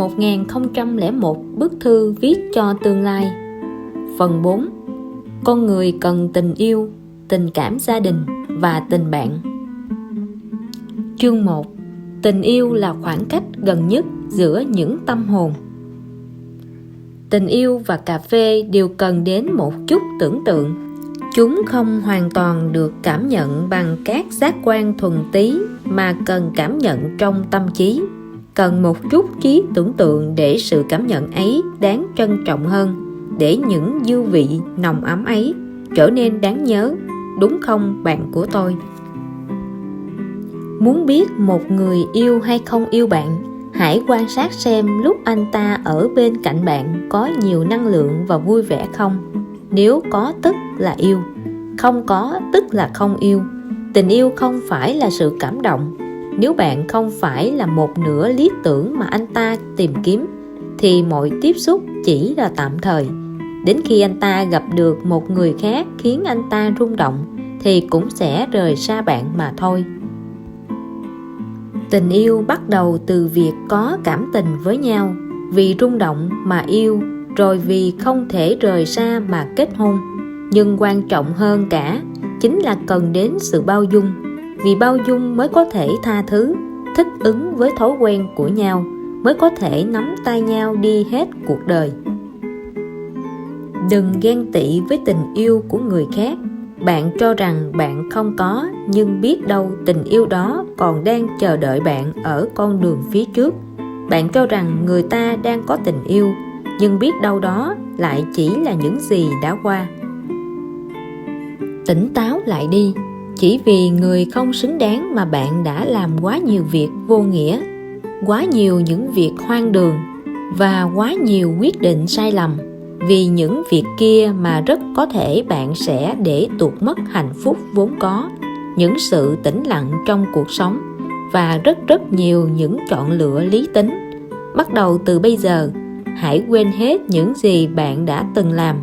1001 bức thư viết cho tương lai. Phần 4. Con người cần tình yêu, tình cảm gia đình và tình bạn. Chương 1. Tình yêu là khoảng cách gần nhất giữa những tâm hồn. Tình yêu và cà phê đều cần đến một chút tưởng tượng. Chúng không hoàn toàn được cảm nhận bằng các giác quan thuần túy mà cần cảm nhận trong tâm trí. Cần một chút trí tưởng tượng để sự cảm nhận ấy đáng trân trọng hơn, để những dư vị nồng ấm ấy trở nên đáng nhớ, đúng không bạn của tôi? Muốn biết một người yêu hay không yêu bạn, hãy quan sát xem lúc anh ta ở bên cạnh bạn có nhiều năng lượng và vui vẻ không. Nếu có tức là yêu, không có tức là không yêu. Tình yêu không phải là sự cảm động. Nếu bạn không phải là một nửa lý tưởng mà anh ta tìm kiếm, thì mọi tiếp xúc chỉ là tạm thời. Đến khi anh ta gặp được một người khác khiến anh ta rung động, thì cũng sẽ rời xa bạn mà thôi. Tình yêu bắt đầu từ việc có cảm tình với nhau, vì rung động mà yêu, rồi vì không thể rời xa mà kết hôn. Nhưng quan trọng hơn cả chính là cần đến sự bao dung, vì bao dung mới có thể tha thứ, thích ứng với thói quen của nhau, mới có thể nắm tay nhau đi hết cuộc đời. Đừng ghen tị với tình yêu của người khác. Bạn cho rằng bạn không có, nhưng biết đâu tình yêu đó còn đang chờ đợi bạn ở con đường phía trước. Bạn cho rằng người ta đang có tình yêu, nhưng biết đâu đó lại chỉ là những gì đã qua. Tỉnh táo lại đi. Chỉ vì người không xứng đáng mà bạn đã làm quá nhiều việc vô nghĩa, quá nhiều những việc hoang đường và quá nhiều quyết định sai lầm. Vì những việc kia mà rất có thể bạn sẽ để tuột mất hạnh phúc vốn có, những sự tĩnh lặng trong cuộc sống và rất nhiều những chọn lựa lý tính. Bắt đầu từ bây giờ, hãy quên hết những gì bạn đã từng làm,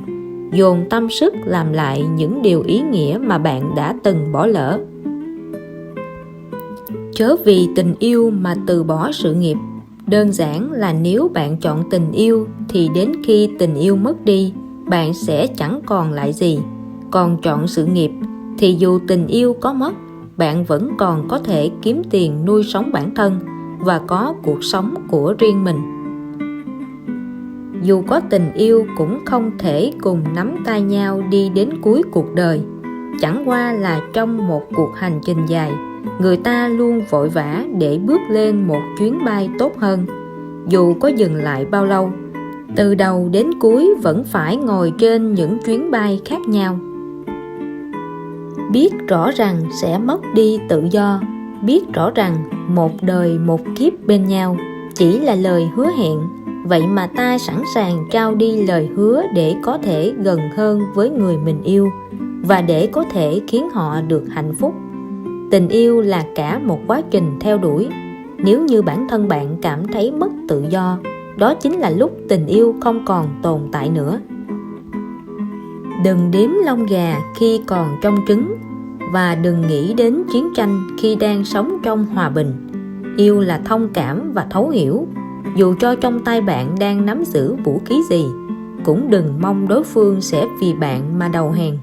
dồn tâm sức làm lại những điều ý nghĩa mà bạn đã từng bỏ lỡ. Chớ vì tình yêu mà từ bỏ sự nghiệp. Đơn giản là nếu bạn chọn tình yêu thì đến khi tình yêu mất đi, bạn sẽ chẳng còn lại gì. Còn chọn sự nghiệp thì dù tình yêu có mất, bạn vẫn còn có thể kiếm tiền nuôi sống bản thân và có cuộc sống của riêng mình. Dù có tình yêu cũng không thể cùng nắm tay nhau đi đến cuối cuộc đời. Chẳng qua là trong một cuộc hành trình dài, người ta luôn vội vã để bước lên một chuyến bay tốt hơn. Dù có dừng lại bao lâu, từ đầu đến cuối vẫn phải ngồi trên những chuyến bay khác nhau. Biết rõ rằng sẽ mất đi tự do, biết rõ rằng một đời một kiếp bên nhau chỉ là lời hứa hẹn. Vậy mà ta sẵn sàng trao đi lời hứa để có thể gần hơn với người mình yêu và để có thể khiến họ được hạnh phúc. Tình yêu là cả một quá trình theo đuổi. Nếu như bản thân bạn cảm thấy mất tự do, đó chính là lúc tình yêu không còn tồn tại nữa. Đừng đếm lông gà khi còn trong trứng, và đừng nghĩ đến chiến tranh khi đang sống trong hòa bình. Yêu là thông cảm và thấu hiểu. Dù cho trong tay bạn đang nắm giữ vũ khí gì, cũng đừng mong đối phương sẽ vì bạn mà đầu hàng.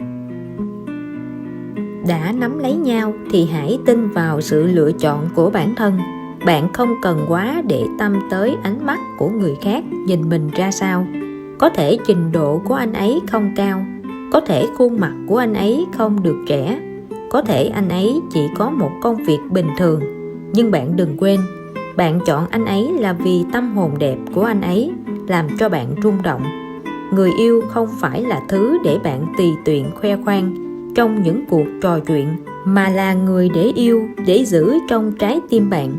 Đã nắm lấy nhau thì hãy tin vào sự lựa chọn của bản thân. Bạn không cần quá để tâm tới ánh mắt của người khác nhìn mình ra sao. Có thể trình độ của anh ấy không cao, có thể khuôn mặt của anh ấy không được trẻ, có thể anh ấy chỉ có một công việc bình thường. Nhưng bạn đừng quên, bạn chọn anh ấy là vì tâm hồn đẹp của anh ấy làm cho bạn rung động. Người yêu không phải là thứ để bạn tùy tiện khoe khoang trong những cuộc trò chuyện, mà là người để yêu, để giữ trong trái tim bạn.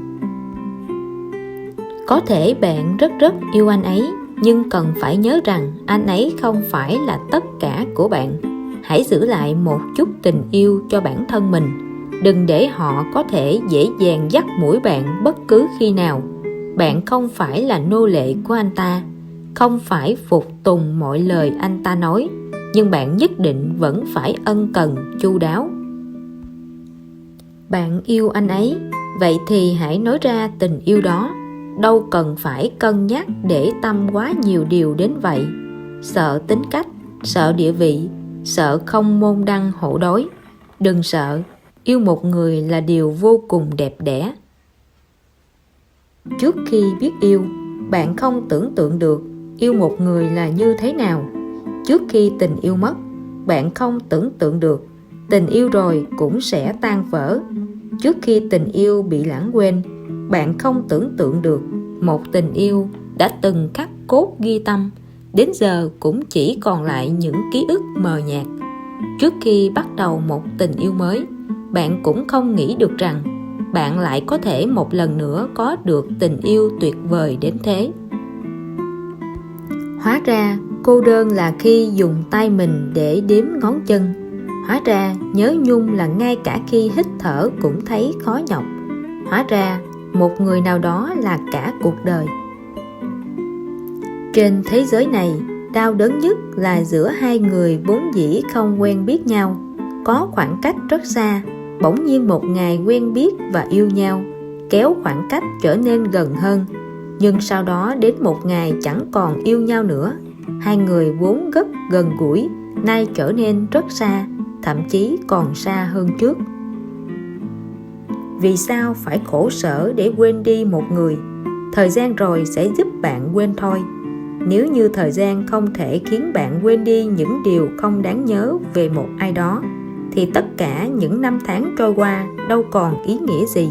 Có thể bạn rất yêu anh ấy, nhưng cần phải nhớ rằng anh ấy không phải là tất cả của bạn. Hãy giữ lại một chút tình yêu cho bản thân mình. Đừng để họ có thể dễ dàng dắt mũi bạn bất cứ khi nào. Bạn không phải là nô lệ của anh ta, không phải phục tùng mọi lời anh ta nói, nhưng bạn nhất định vẫn phải ân cần chu đáo. Bạn yêu anh ấy, vậy thì hãy nói ra tình yêu đó. đâu cần phải cân nhắc để tâm quá nhiều điều đến vậy. Sợ tính cách, sợ địa vị, sợ không môn đăng hộ đối. Đừng sợ, yêu một người là điều vô cùng đẹp đẽ. Trước khi biết yêu, bạn không tưởng tượng được yêu một người là như thế nào. Trước khi tình yêu mất, bạn không tưởng tượng được tình yêu rồi cũng sẽ tan vỡ. Trước khi tình yêu bị lãng quên, bạn không tưởng tượng được một tình yêu đã từng khắc cốt ghi tâm, đến giờ cũng chỉ còn lại những ký ức mờ nhạt. Trước khi bắt đầu một tình yêu mới, bạn cũng không nghĩ được rằng bạn lại có thể một lần nữa có được tình yêu tuyệt vời đến thế. Hóa ra cô đơn là khi dùng tay mình để đếm ngón chân. Hóa ra nhớ nhung là ngay cả khi hít thở cũng thấy khó nhọc. Hóa ra một người nào đó là cả cuộc đời. Trên thế giới này, đau đớn nhất là giữa hai người vốn dĩ không quen biết nhau, có khoảng cách rất xa, bỗng nhiên một ngày quen biết và yêu nhau, kéo khoảng cách trở nên gần hơn. Nhưng sau đó đến một ngày chẳng còn yêu nhau nữa. Hai người vốn rất gần gũi, nay trở nên rất xa, thậm chí còn xa hơn trước. Vì sao phải khổ sở để quên đi một người? Thời gian rồi sẽ giúp bạn quên thôi. Nếu như thời gian không thể khiến bạn quên đi những điều không đáng nhớ về một ai đó, thì tất cả những năm tháng trôi qua đâu còn ý nghĩa gì.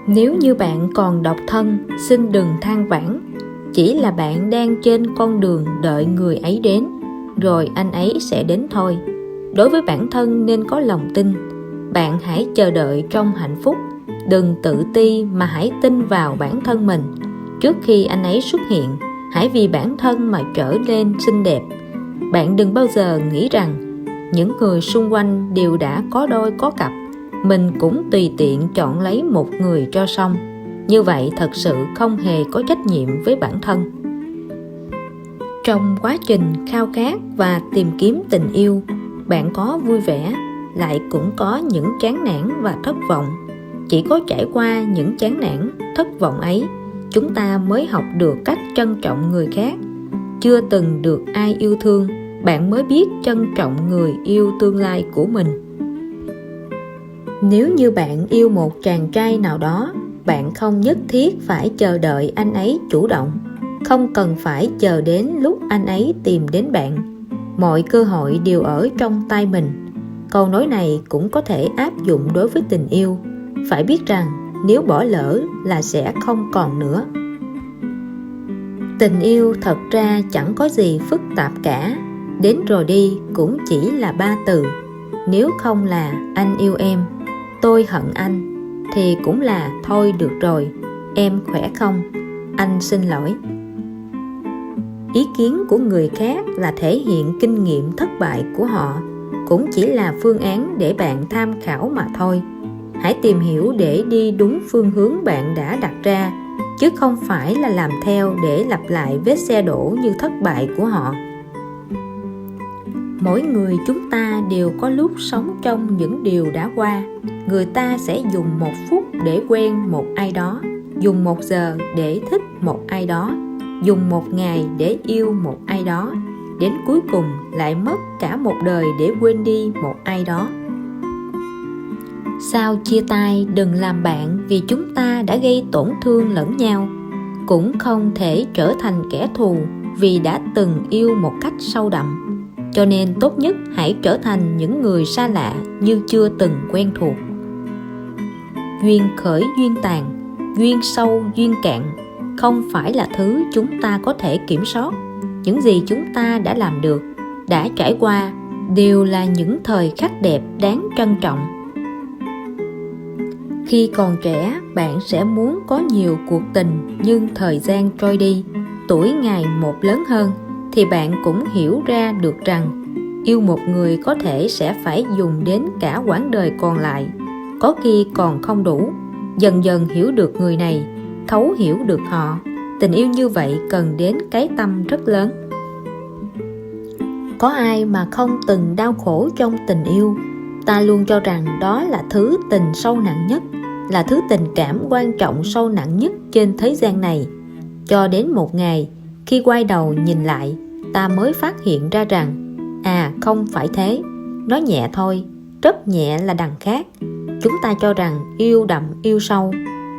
Nếu như bạn còn độc thân, xin đừng than vãn. Chỉ là bạn đang trên con đường đợi người ấy đến, rồi anh ấy sẽ đến thôi. Đối với bản thân nên có lòng tin. Bạn hãy chờ đợi trong hạnh phúc. Đừng tự ti mà hãy tin vào bản thân mình. Trước khi anh ấy xuất hiện, hãy vì bản thân mà trở nên xinh đẹp. Bạn đừng bao giờ nghĩ rằng những người xung quanh đều đã có đôi có cặp, mình cũng tùy tiện chọn lấy một người cho xong. Như vậy thật sự không hề có trách nhiệm với bản thân. Trong quá trình khao khát và tìm kiếm tình yêu, bạn có vui vẻ, lại cũng có những chán nản và thất vọng. Chỉ có trải qua những chán nản, thất vọng ấy, chúng ta mới học được cách trân trọng người khác. Chưa từng được ai yêu thương, bạn mới biết trân trọng người yêu tương lai của mình. Nếu như bạn yêu một chàng trai nào đó, bạn không nhất thiết phải chờ đợi anh ấy chủ động, không cần phải chờ đến lúc anh ấy tìm đến bạn. Mọi cơ hội đều ở trong tay mình. Câu nói này cũng có thể áp dụng đối với tình yêu. Phải biết rằng nếu bỏ lỡ là sẽ không còn nữa. Tình yêu thật ra chẳng có gì phức tạp cả. Đến rồi đi cũng chỉ là 3 từ. Nếu không là anh yêu em, tôi hận anh, thì cũng là thôi được rồi, em khỏe không, anh xin lỗi. Ý kiến của người khác là thể hiện kinh nghiệm thất bại của họ, cũng chỉ là phương án để bạn tham khảo mà thôi. Hãy tìm hiểu để đi đúng phương hướng bạn đã đặt ra, chứ không phải là làm theo để lặp lại vết xe đổ như thất bại của họ. Mỗi người chúng ta đều có lúc sống trong những điều đã qua. Người ta sẽ dùng 1 phút để quen một ai đó, dùng 1 giờ để thích một ai đó, dùng 1 ngày để yêu một ai đó, đến cuối cùng lại mất cả một đời để quên đi một ai đó. Sao chia tay đừng làm bạn vì chúng ta đã gây tổn thương lẫn nhau, cũng không thể trở thành kẻ thù vì đã từng yêu một cách sâu đậm. Cho nên tốt nhất hãy trở thành những người xa lạ như chưa từng quen thuộc. Duyên khởi duyên tàn, duyên sâu duyên cạn không phải là thứ chúng ta có thể kiểm soát. Những gì chúng ta đã làm được, đã trải qua đều là những thời khắc đẹp đáng trân trọng. Khi còn trẻ, bạn sẽ muốn có nhiều cuộc tình, nhưng thời gian trôi đi, tuổi ngày một lớn hơn, thì bạn cũng hiểu ra được rằng yêu một người có thể sẽ phải dùng đến cả quãng đời còn lại, có khi còn không đủ. Dần dần hiểu được người này, thấu hiểu được họ. Tình yêu như vậy cần đến cái tâm rất lớn. Có ai mà không từng đau khổ trong tình yêu? Ta luôn cho rằng đó là thứ tình sâu nặng nhất. là thứ tình cảm quan trọng sâu nặng nhất trên thế gian này. Cho đến một ngày, khi quay đầu nhìn lại, ta mới phát hiện ra rằng không phải thế, nó nhẹ thôi, rất nhẹ là đằng khác. Chúng ta cho rằng yêu đậm yêu sâu,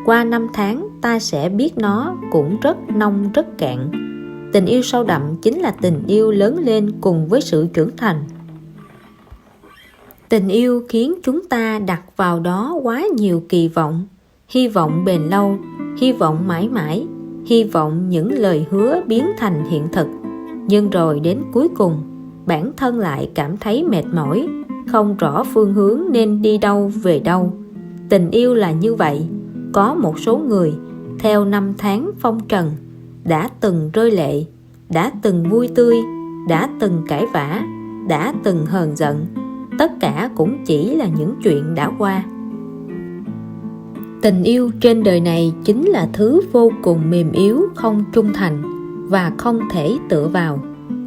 qua năm tháng ta sẽ biết nó cũng rất nông rất cạn. Tình yêu sâu đậm chính là tình yêu lớn lên cùng với sự trưởng thành. Tình yêu khiến chúng ta đặt vào đó quá nhiều kỳ vọng, hy vọng bền lâu, hy vọng mãi mãi, hy vọng những lời hứa biến thành hiện thực. Nhưng rồi đến cuối cùng, bản thân lại cảm thấy mệt mỏi, không rõ phương hướng nên đi đâu về đâu. Tình yêu là như vậy. Có một số người theo năm tháng phong trần đã từng rơi lệ, đã từng vui tươi, đã từng cãi vã, đã từng hờn giận. Tất cả cũng chỉ là những chuyện đã qua. Tình yêu trên đời này chính là thứ vô cùng mềm yếu, không trung thành và không thể tựa vào.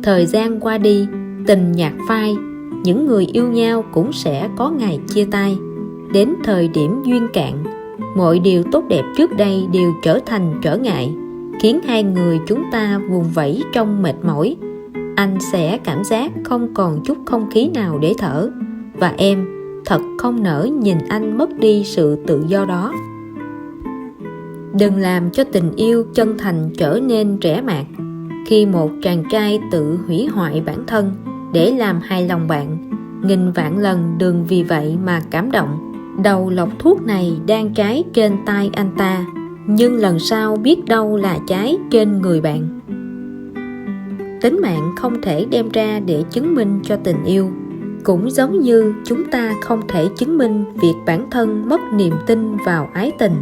Thời gian qua đi, tình nhạt phai, những người yêu nhau cũng sẽ có ngày chia tay. Đến thời điểm duyên cạn, mọi điều tốt đẹp trước đây đều trở thành trở ngại, khiến hai người chúng ta vùng vẫy trong mệt mỏi. Anh sẽ cảm giác không còn chút không khí nào để thở, và em thật không nỡ nhìn anh mất đi sự tự do đó. Đừng làm cho tình yêu chân thành trở nên rẻ mạt. Khi một chàng trai tự hủy hoại bản thân để làm hài lòng bạn, nghìn vạn lần đừng vì vậy mà cảm động. Đầu lọc thuốc này đang cháy trên tay anh ta, nhưng lần sau biết đâu là cháy trên người bạn. Tính mạng không thể đem ra để chứng minh cho tình yêu, cũng giống như chúng ta không thể chứng minh việc bản thân mất niềm tin vào ái tình.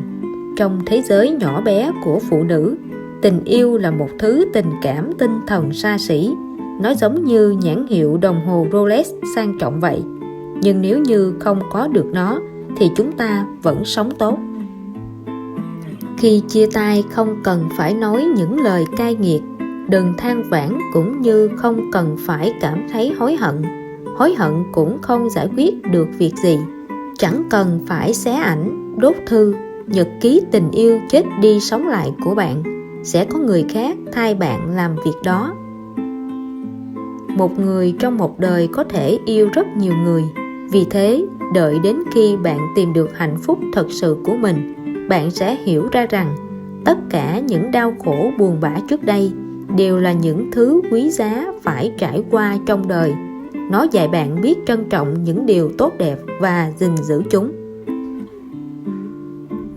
Trong thế giới nhỏ bé của phụ nữ, tình yêu là một thứ tình cảm tinh thần xa xỉ. Nó giống như nhãn hiệu đồng hồ Rolex sang trọng vậy. Nhưng nếu như không có được nó thì chúng ta vẫn sống tốt. Khi chia tay không cần phải nói những lời cay nghiệt, đừng than vãn, cũng như không cần phải cảm thấy hối hận. Hối hận cũng không giải quyết được việc gì. Chẳng cần phải xé ảnh, đốt thư, nhật ký tình yêu chết đi sống lại của bạn. Sẽ có người khác thay bạn làm việc đó. Một người trong một đời có thể yêu rất nhiều người. Vì thế, đợi đến khi bạn tìm được hạnh phúc thật sự của mình, bạn sẽ hiểu ra rằng tất cả những đau khổ buồn bã trước đây đều là những thứ quý giá phải trải qua trong đời. Nó dạy bạn biết trân trọng những điều tốt đẹp và gìn giữ chúng.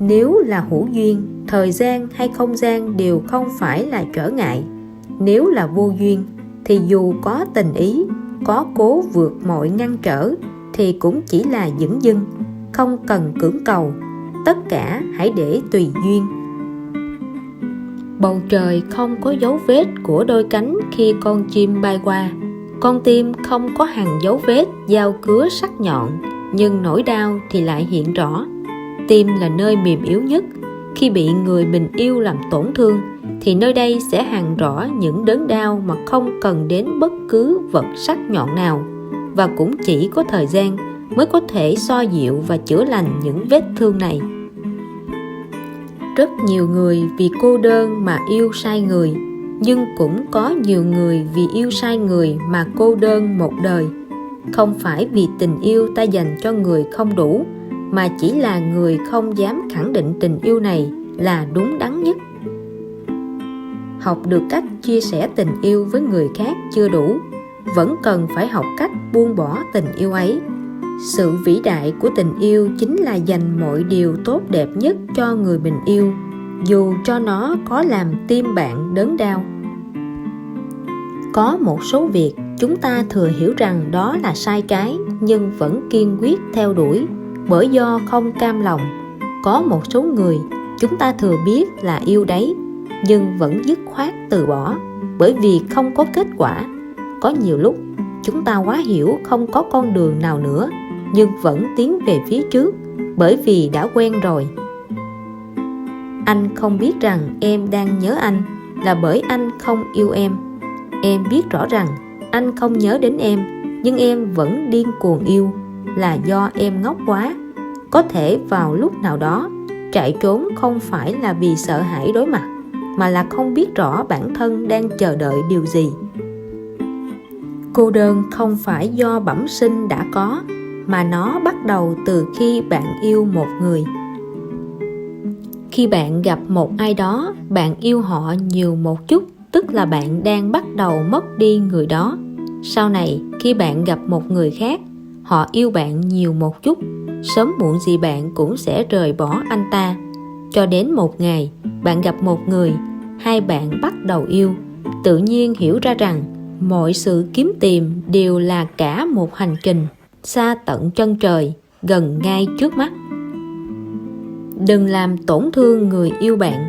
Nếu là hữu duyên, thời gian hay không gian đều không phải là trở ngại. Nếu là vô duyên, thì dù có tình ý, có cố vượt mọi ngăn trở, thì cũng chỉ là dửng dưng, không cần cưỡng cầu. Tất cả hãy để tùy duyên. Bầu trời không có dấu vết của đôi cánh khi con chim bay qua. Con tim không có hàng dấu vết dao cứa sắc nhọn, nhưng nỗi đau thì lại hiện rõ. Tim là nơi mềm yếu nhất. Khi bị người mình yêu làm tổn thương, thì nơi đây sẽ hằn rõ những đớn đau mà không cần đến bất cứ vật sắc nhọn nào. Và cũng chỉ có thời gian mới có thể xoa dịu và chữa lành những vết thương này. Rất nhiều người vì cô đơn mà yêu sai người, nhưng cũng có nhiều người vì yêu sai người mà cô đơn một đời. Không phải vì tình yêu ta dành cho người không đủ, mà chỉ là người không dám khẳng định tình yêu này là đúng đắn nhất. Học được cách chia sẻ tình yêu với người khác chưa đủ, vẫn cần phải học cách buông bỏ tình yêu ấy. Sự vĩ đại của tình yêu chính là dành mọi điều tốt đẹp nhất cho người mình yêu, dù cho nó có làm tim bạn đớn đau. Có một số việc chúng ta thừa hiểu rằng đó là sai trái, nhưng vẫn kiên quyết theo đuổi bởi do không cam lòng. Có một số người chúng ta thừa biết là yêu đấy, nhưng vẫn dứt khoát từ bỏ bởi vì không có kết quả. Có nhiều lúc chúng ta quá hiểu không có con đường nào nữa, nhưng vẫn tiến về phía trước bởi vì đã quen rồi. Anh không biết rằng em đang nhớ anh là bởi anh không yêu em. Em biết rõ rằng anh không nhớ đến em, nhưng em vẫn điên cuồng yêu là do em ngốc quá. Có thể vào lúc nào đó, chạy trốn không phải là vì sợ hãi đối mặt, mà là không biết rõ bản thân đang chờ đợi điều gì. Cô đơn không phải do bẩm sinh đã có, mà nó bắt đầu từ khi bạn yêu một người. Khi bạn gặp một ai đó, bạn yêu họ nhiều một chút, tức là bạn đang bắt đầu mất đi người đó. Sau này, khi bạn gặp một người khác, họ yêu bạn nhiều một chút, sớm muộn gì bạn cũng sẽ rời bỏ anh ta. Cho đến một ngày, bạn gặp một người, hai bạn bắt đầu yêu, tự nhiên hiểu ra rằng mọi sự kiếm tìm đều là cả một hành trình xa tận chân trời, gần ngay trước mắt. Đừng làm tổn thương người yêu bạn,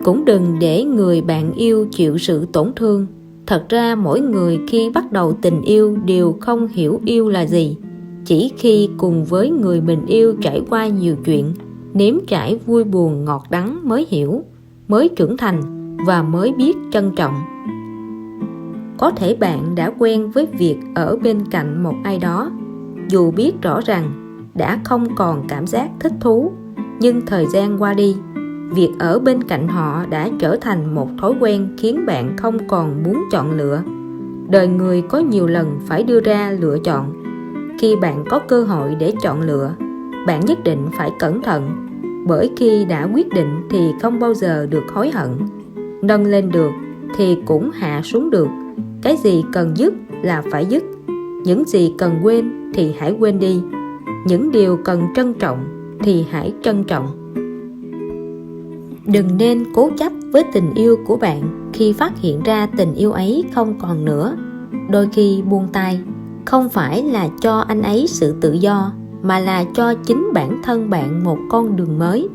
cũng đừng để người bạn yêu chịu sự tổn thương. Thật ra mỗi người khi bắt đầu tình yêu đều không hiểu yêu là gì. Chỉ khi cùng với người mình yêu trải qua nhiều chuyện, nếm trải vui buồn ngọt đắng mới hiểu, mới trưởng thành và mới biết trân trọng. Có thể bạn đã quen với việc ở bên cạnh một ai đó, dù biết rõ rằng đã không còn cảm giác thích thú, nhưng thời gian qua đi, việc ở bên cạnh họ đã trở thành một thói quen khiến bạn không còn muốn chọn lựa. Đời người có nhiều lần phải đưa ra lựa chọn. Khi bạn có cơ hội để chọn lựa, bạn nhất định phải cẩn thận, bởi khi đã quyết định thì không bao giờ được hối hận. Nâng lên được thì cũng hạ xuống được. Cái gì cần dứt là phải dứt. Những gì cần quên thì hãy quên đi. Những điều cần trân trọng thì hãy trân trọng. Đừng nên cố chấp với tình yêu của bạn khi phát hiện ra tình yêu ấy không còn nữa. Đôi khi buông tay không phải là cho anh ấy sự tự do, mà là cho chính bản thân bạn một con đường mới.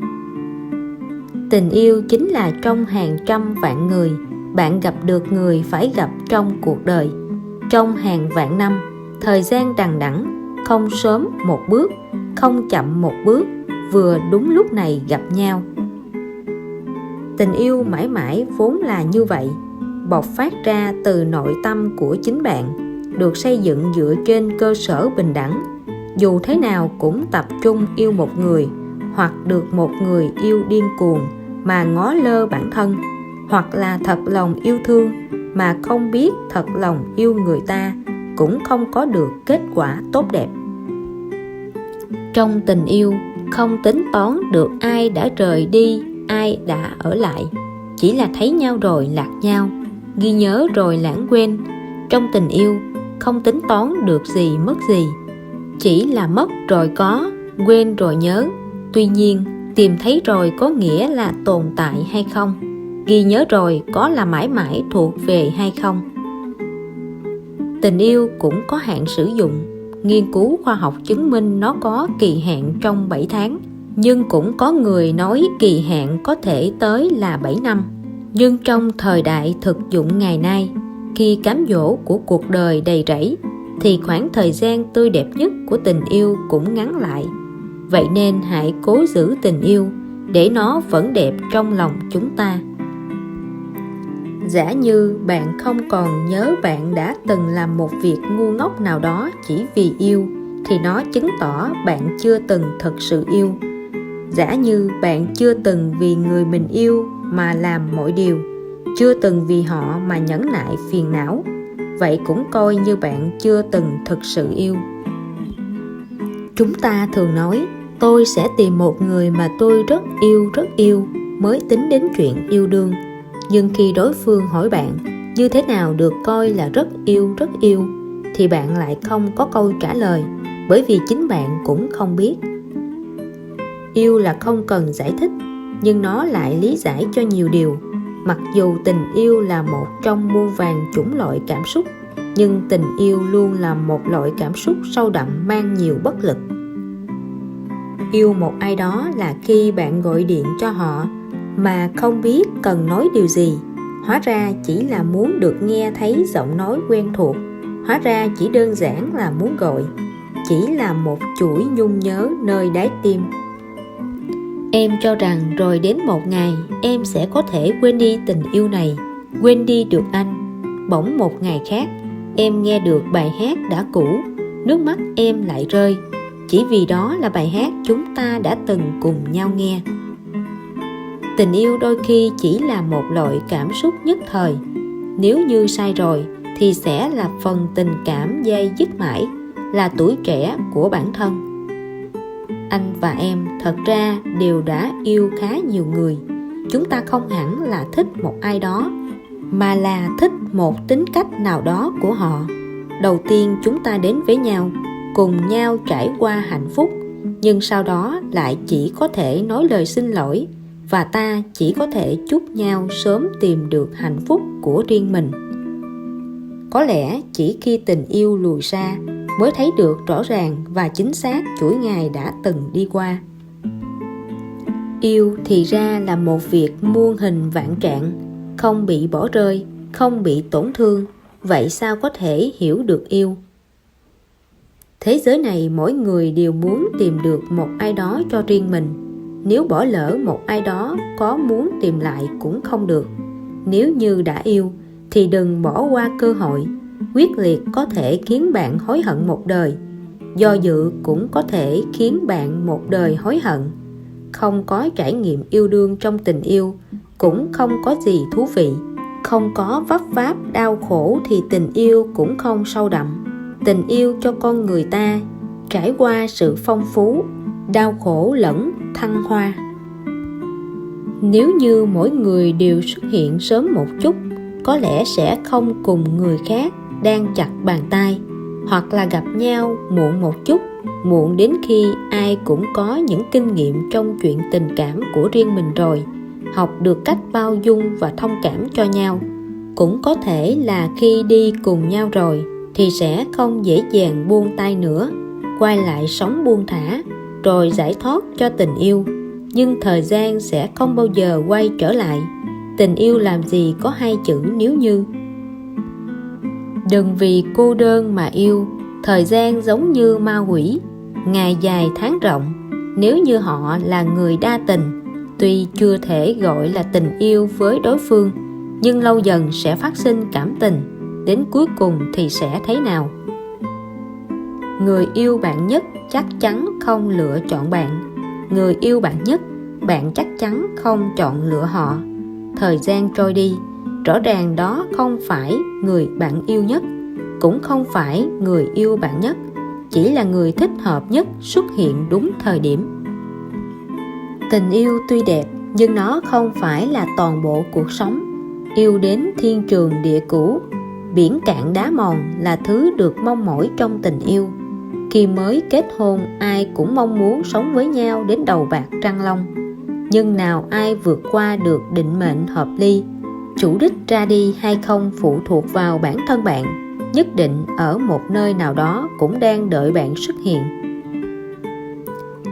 Tình yêu chính là trong hàng trăm vạn người, bạn gặp được người phải gặp trong cuộc đời. Trong hàng vạn năm, thời gian đằng đẵng, không sớm một bước, không chậm một bước, vừa đúng lúc này gặp nhau. Tình yêu mãi mãi vốn là như vậy, bộc phát ra từ nội tâm của chính bạn, được xây dựng dựa trên cơ sở bình đẳng. Dù thế nào cũng tập trung yêu một người, hoặc được một người yêu điên cuồng mà ngó lơ bản thân, hoặc là thật lòng yêu thương mà không biết thật lòng yêu người ta, cũng không có được kết quả tốt đẹp. Trong tình yêu, không tính toán được ai đã rời đi, ai đã ở lại, chỉ là thấy nhau rồi lạc nhau, ghi nhớ rồi lãng quên. Trong tình yêu, không tính toán được gì mất gì, chỉ là mất rồi có, quên rồi nhớ. Tuy nhiên, tìm thấy rồi có nghĩa là tồn tại hay không? Ghi nhớ rồi có là mãi mãi thuộc về hay không? Tình yêu cũng có hạn sử dụng. Nghiên cứu khoa học chứng minh nó có kỳ hạn trong 7 tháng, nhưng cũng có người nói kỳ hạn có thể tới là 7 năm. Nhưng trong thời đại thực dụng ngày nay, khi cám dỗ của cuộc đời đầy rẫy, thì khoảng thời gian tươi đẹp nhất của tình yêu cũng ngắn lại. Vậy nên hãy cố giữ tình yêu để nó vẫn đẹp trong lòng chúng ta. Giả như bạn không còn nhớ bạn đã từng làm một việc ngu ngốc nào đó chỉ vì yêu, thì nó chứng tỏ bạn chưa từng thực sự yêu. Giả như bạn chưa từng vì người mình yêu mà làm mọi điều, chưa từng vì họ mà nhẫn nại phiền não, vậy cũng coi như bạn chưa từng thực sự yêu. Chúng ta thường nói, tôi sẽ tìm một người mà tôi rất yêu mới tính đến chuyện yêu đương. Nhưng khi đối phương hỏi bạn như thế nào được coi là rất yêu, thì bạn lại không có câu trả lời, bởi vì chính bạn cũng không biết. Yêu là không cần giải thích, nhưng nó lại lý giải cho nhiều điều. Mặc dù tình yêu là một trong muôn vàn chủng loại cảm xúc, nhưng tình yêu luôn là một loại cảm xúc sâu đậm mang nhiều bất lực. Yêu một ai đó là khi bạn gọi điện cho họ mà không biết cần nói điều gì, hóa ra chỉ là muốn được nghe thấy giọng nói quen thuộc, hóa ra chỉ đơn giản là muốn gọi, chỉ là một chuỗi nhung nhớ nơi đáy tim. Em cho rằng rồi đến một ngày em sẽ có thể quên đi tình yêu này, quên đi được anh. Bỗng một ngày khác, em nghe được bài hát đã cũ, nước mắt em lại rơi. chỉ vì đó là bài hát chúng ta đã từng cùng nhau nghe. Tình yêu đôi khi chỉ là một loại cảm xúc nhất thời. Nếu như sai rồi thì sẽ là phần tình cảm dây dứt mãi, là tuổi trẻ của bản thân. Anh và em thật ra đều đã yêu khá nhiều người. Chúng ta không hẳn là thích một ai đó, mà là thích một tính cách nào đó của họ. Đầu tiên chúng ta đến với nhau, cùng nhau trải qua hạnh phúc, nhưng sau đó lại chỉ có thể nói lời xin lỗi, và ta chỉ có thể chúc nhau sớm tìm được hạnh phúc của riêng mình. Có lẽ chỉ khi tình yêu lùi xa mới thấy được rõ ràng và chính xác chuỗi ngày đã từng đi qua. Yêu thì ra là một việc muôn hình vạn trạng, không bị bỏ rơi, không bị tổn thương. Vậy sao có thể hiểu được yêu? Thế giới này mỗi người đều muốn tìm được một ai đó cho riêng mình. Nếu bỏ lỡ một ai đó, có muốn tìm lại cũng không được. Nếu như đã yêu thì đừng bỏ qua cơ hội. Quyết liệt có thể khiến bạn hối hận một đời. Do dự cũng có thể khiến bạn một đời hối hận. Không có trải nghiệm yêu đương trong tình yêu cũng không có gì thú vị. Không có vấp váp đau khổ thì tình yêu cũng không sâu đậm. Tình yêu cho con người ta trải qua sự phong phú, đau khổ lẫn thăng hoa. Nếu như mỗi người đều xuất hiện sớm một chút, có lẽ sẽ không cùng người khác đang chặt bàn tay, hoặc là gặp nhau muộn một chút, muộn đến khi ai cũng có những kinh nghiệm trong chuyện tình cảm của riêng mình rồi, học được cách bao dung và thông cảm cho nhau. Cũng có thể là khi đi cùng nhau rồi thì sẽ không dễ dàng buông tay nữa, quay lại sống buông thả rồi giải thoát cho tình yêu. Nhưng thời gian sẽ không bao giờ quay trở lại. Tình yêu làm gì có hai chữ nếu như. Đừng vì cô đơn mà yêu. Thời gian giống như ma quỷ, ngày dài tháng rộng. Nếu như họ là người đa tình, tuy chưa thể gọi là tình yêu với đối phương, nhưng lâu dần sẽ phát sinh cảm tình. Đến cuối cùng thì sẽ thế nào? Người yêu bạn nhất chắc chắn không lựa chọn bạn. Người yêu bạn nhất, bạn chắc chắn không chọn lựa họ. Thời gian trôi đi, rõ ràng đó không phải người bạn yêu nhất, cũng không phải người yêu bạn nhất, chỉ là người thích hợp nhất xuất hiện đúng thời điểm. Tình yêu tuy đẹp, nhưng nó không phải là toàn bộ cuộc sống. Yêu đến thiên trường địa cửu, biển cạn đá mòn là thứ được mong mỏi trong tình yêu. Khi mới kết hôn, ai cũng mong muốn sống với nhau đến đầu bạc răng long. Nhưng nào ai vượt qua được định mệnh hợp ly. Chủ đích ra đi hay không phụ thuộc vào bản thân bạn. Nhất định ở một nơi nào đó cũng đang đợi bạn xuất hiện.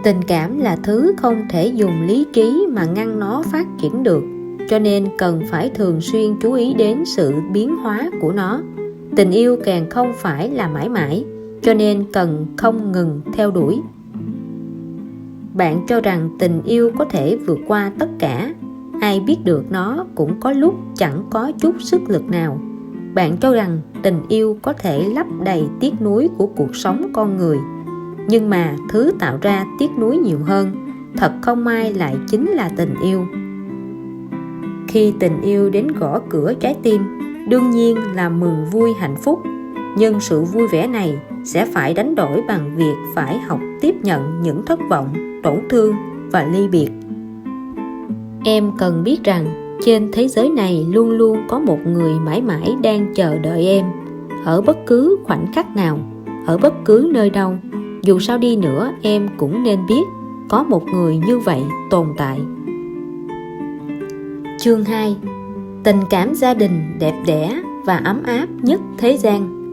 Tình cảm là thứ không thể dùng lý trí mà ngăn nó phát triển được, cho nên cần phải thường xuyên chú ý đến sự biến hóa của nó. Tình yêu càng không phải là mãi mãi, cho nên cần không ngừng theo đuổi. Bạn cho rằng tình yêu có thể vượt qua tất cả. Ai biết được nó cũng có lúc chẳng có chút sức lực nào. Bạn cho rằng tình yêu có thể lấp đầy tiếc nuối của cuộc sống con người. Nhưng mà thứ tạo ra tiếc nuối nhiều hơn, thật không may lại chính là tình yêu. Khi tình yêu đến gõ cửa trái tim, đương nhiên là mừng vui hạnh phúc. Nhưng sự vui vẻ này sẽ phải đánh đổi bằng việc phải học tiếp nhận những thất vọng, tổn thương và ly biệt. Em cần biết rằng trên thế giới này luôn luôn có một người mãi mãi đang chờ đợi em. Ở bất cứ khoảnh khắc nào, ở bất cứ nơi đâu, dù sao đi nữa em cũng nên biết có một người như vậy tồn tại. Chương 2. Tình cảm gia đình đẹp đẽ và ấm áp nhất thế gian.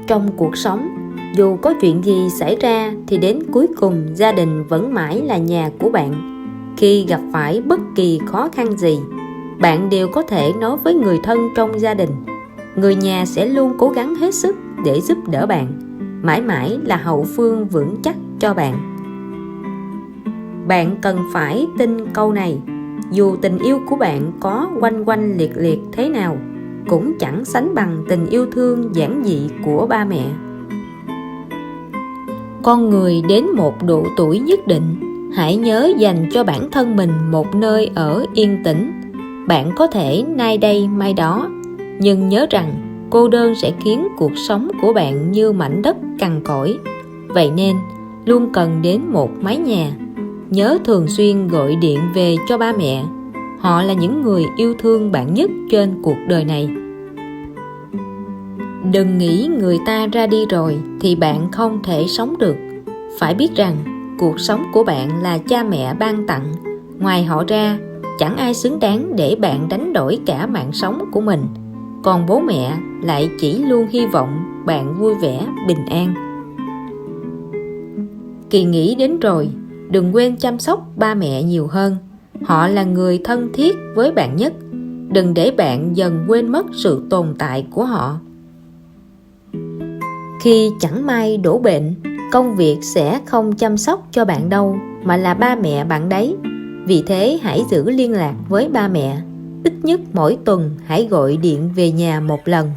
Trong cuộc sống, dù có chuyện gì xảy ra thì đến cuối cùng gia đình vẫn mãi là nhà của bạn. Khi gặp phải bất kỳ khó khăn gì, bạn đều có thể nói với người thân trong gia đình. Người nhà sẽ luôn cố gắng hết sức để giúp đỡ bạn, mãi mãi là hậu phương vững chắc cho bạn. Bạn cần phải tin câu này: dù tình yêu của bạn có oanh oanh liệt liệt thế nào, cũng chẳng sánh bằng tình yêu thương giản dị của ba mẹ. Con người đến một độ tuổi nhất định, hãy nhớ dành cho bản thân mình một nơi ở yên tĩnh. Bạn có thể nay đây mai đó, nhưng nhớ rằng cô đơn sẽ khiến cuộc sống của bạn như mảnh đất cằn cỗi. Vậy nên luôn cần đến một mái nhà. Nhớ thường xuyên gọi điện về cho ba mẹ. Họ là những người yêu thương bạn nhất trên cuộc đời này. Đừng nghĩ người ta ra đi rồi thì bạn không thể sống được. Phải biết rằng cuộc sống của bạn là cha mẹ ban tặng. Ngoài họ ra, chẳng ai xứng đáng để bạn đánh đổi cả mạng sống của mình. Còn bố mẹ lại chỉ luôn hy vọng bạn vui vẻ, bình an. Kỳ nghỉ đến rồi, đừng quên chăm sóc ba mẹ nhiều hơn. Họ là người thân thiết với bạn nhất. Đừng để bạn dần quên mất sự tồn tại của họ. Khi chẳng may đổ bệnh, công việc sẽ không chăm sóc cho bạn đâu, mà là ba mẹ bạn đấy. Vì thế hãy giữ liên lạc với ba mẹ. Ít nhất mỗi tuần hãy gọi điện về nhà một lần.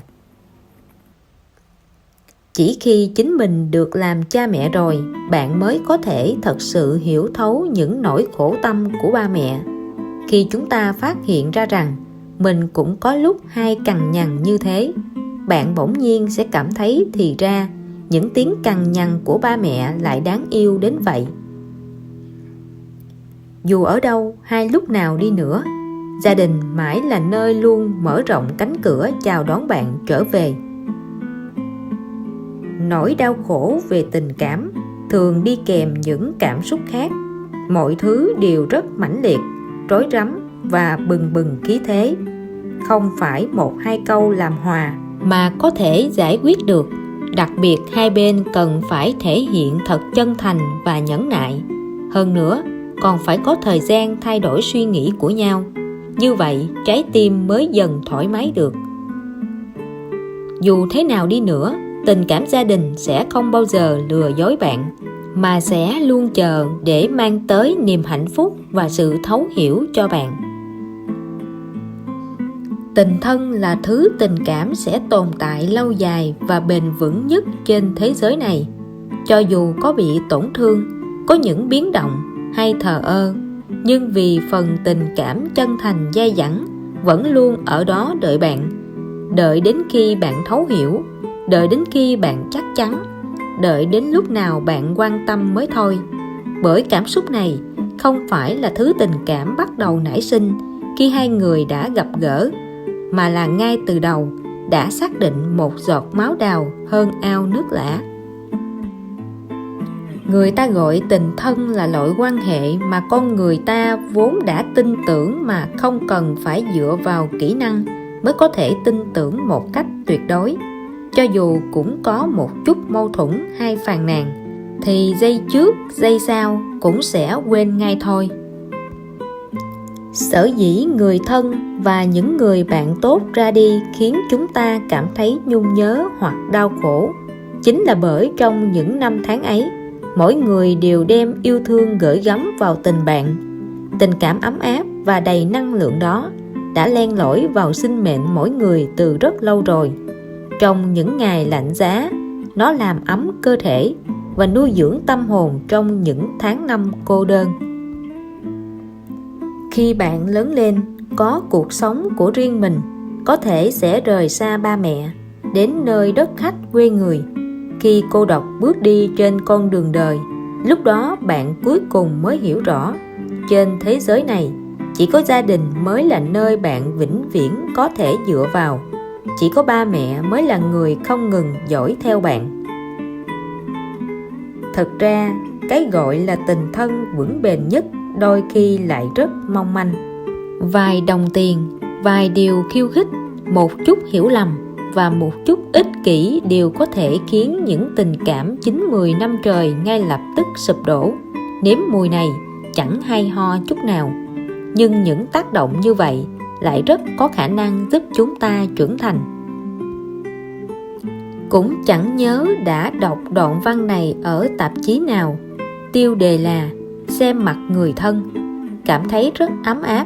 Chỉ khi chính mình được làm cha mẹ rồi, bạn mới có thể thật sự hiểu thấu những nỗi khổ tâm của ba mẹ. Khi chúng ta phát hiện ra rằng mình cũng có lúc hay cằn nhằn như thế, bạn bỗng nhiên sẽ cảm thấy thì ra những tiếng cằn nhằn của ba mẹ lại đáng yêu đến vậy. Dù ở đâu hay lúc nào đi nữa, gia đình mãi là nơi luôn mở rộng cánh cửa chào đón bạn trở về. Nỗi đau khổ về tình cảm thường đi kèm những cảm xúc khác. Mọi thứ đều rất mãnh liệt, rối rắm và bừng bừng khí thế. Không phải một hai câu làm hòa mà có thể giải quyết được. Đặc biệt hai bên cần phải thể hiện thật chân thành và nhẫn nại. Hơn nữa, còn phải có thời gian thay đổi suy nghĩ của nhau. Như vậy, trái tim mới dần thoải mái được. Dù thế nào đi nữa, tình cảm gia đình sẽ không bao giờ lừa dối bạn, mà sẽ luôn chờ để mang tới niềm hạnh phúc và sự thấu hiểu cho bạn. Tình thân là thứ tình cảm sẽ tồn tại lâu dài và bền vững nhất trên thế giới này. Cho dù có bị tổn thương, có những biến động hay thờ ơ, nhưng vì phần tình cảm chân thành dai dẳng vẫn luôn ở đó đợi bạn. Đợi đến khi bạn thấu hiểu, đợi đến khi bạn chắc chắn, đợi đến lúc nào bạn quan tâm mới thôi. Bởi cảm xúc này không phải là thứ tình cảm bắt đầu nảy sinh khi hai người đã gặp gỡ, mà là ngay từ đầu đã xác định một giọt máu đào hơn ao nước lã. Người ta gọi tình thân là loại quan hệ mà con người ta vốn đã tin tưởng mà không cần phải dựa vào kỹ năng mới có thể tin tưởng một cách tuyệt đối. Cho dù cũng có một chút mâu thuẫn hay phàn nàn, thì giây trước, giây sau cũng sẽ quên ngay thôi. Sở dĩ người thân và những người bạn tốt ra đi khiến chúng ta cảm thấy nhung nhớ hoặc đau khổ, chính là bởi trong những năm tháng ấy, mỗi người đều đem yêu thương gửi gắm vào tình bạn. Tình cảm ấm áp và đầy năng lượng đó đã len lỏi vào sinh mệnh mỗi người từ rất lâu rồi. Trong những ngày lạnh giá, nó làm ấm cơ thể và nuôi dưỡng tâm hồn trong những tháng năm cô đơn. Khi bạn lớn lên, có cuộc sống của riêng mình, có thể sẽ rời xa ba mẹ, đến nơi đất khách quê người. Khi cô độc bước đi trên con đường đời, lúc đó bạn cuối cùng mới hiểu rõ, trên thế giới này, chỉ có gia đình mới là nơi bạn vĩnh viễn có thể dựa vào. Chỉ có ba mẹ mới là người không ngừng dõi theo bạn. Thật ra, cái gọi là tình thân vững bền nhất đôi khi lại rất mong manh. Vài đồng tiền, vài điều khiêu khích, một chút hiểu lầm và một chút ích kỷ đều có thể khiến những tình cảm 9-10 năm trời ngay lập tức sụp đổ. Nếm mùi này chẳng hay ho chút nào, nhưng những tác động như vậy lại rất có khả năng giúp chúng ta trưởng thành. Cũng chẳng nhớ đã đọc đoạn văn này ở tạp chí nào. Tiêu đề là xem mặt người thân, cảm thấy rất ấm áp.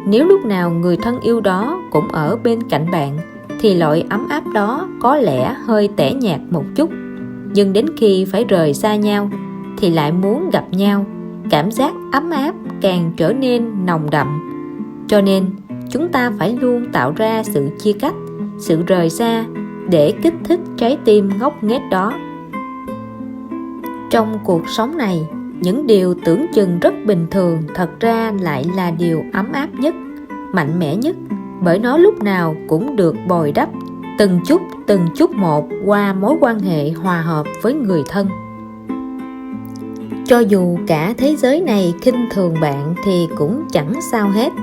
Nếu lúc nào người thân yêu đó cũng ở bên cạnh bạn, thì loại ấm áp đó có lẽ hơi tẻ nhạt một chút. nhưng đến khi phải rời xa nhau thì lại muốn gặp nhau. Cảm giác ấm áp càng trở nên nồng đậm. Cho nên chúng ta phải luôn tạo ra sự chia cách, sự rời xa để kích thích trái tim ngốc nghếch đó. Trong cuộc sống này, những điều tưởng chừng rất bình thường thật ra lại là điều ấm áp nhất, mạnh mẽ nhất, bởi nó lúc nào cũng được bồi đắp từng chút một qua mối quan hệ hòa hợp với người thân. Cho dù cả thế giới này khinh thường bạn thì cũng chẳng sao hết,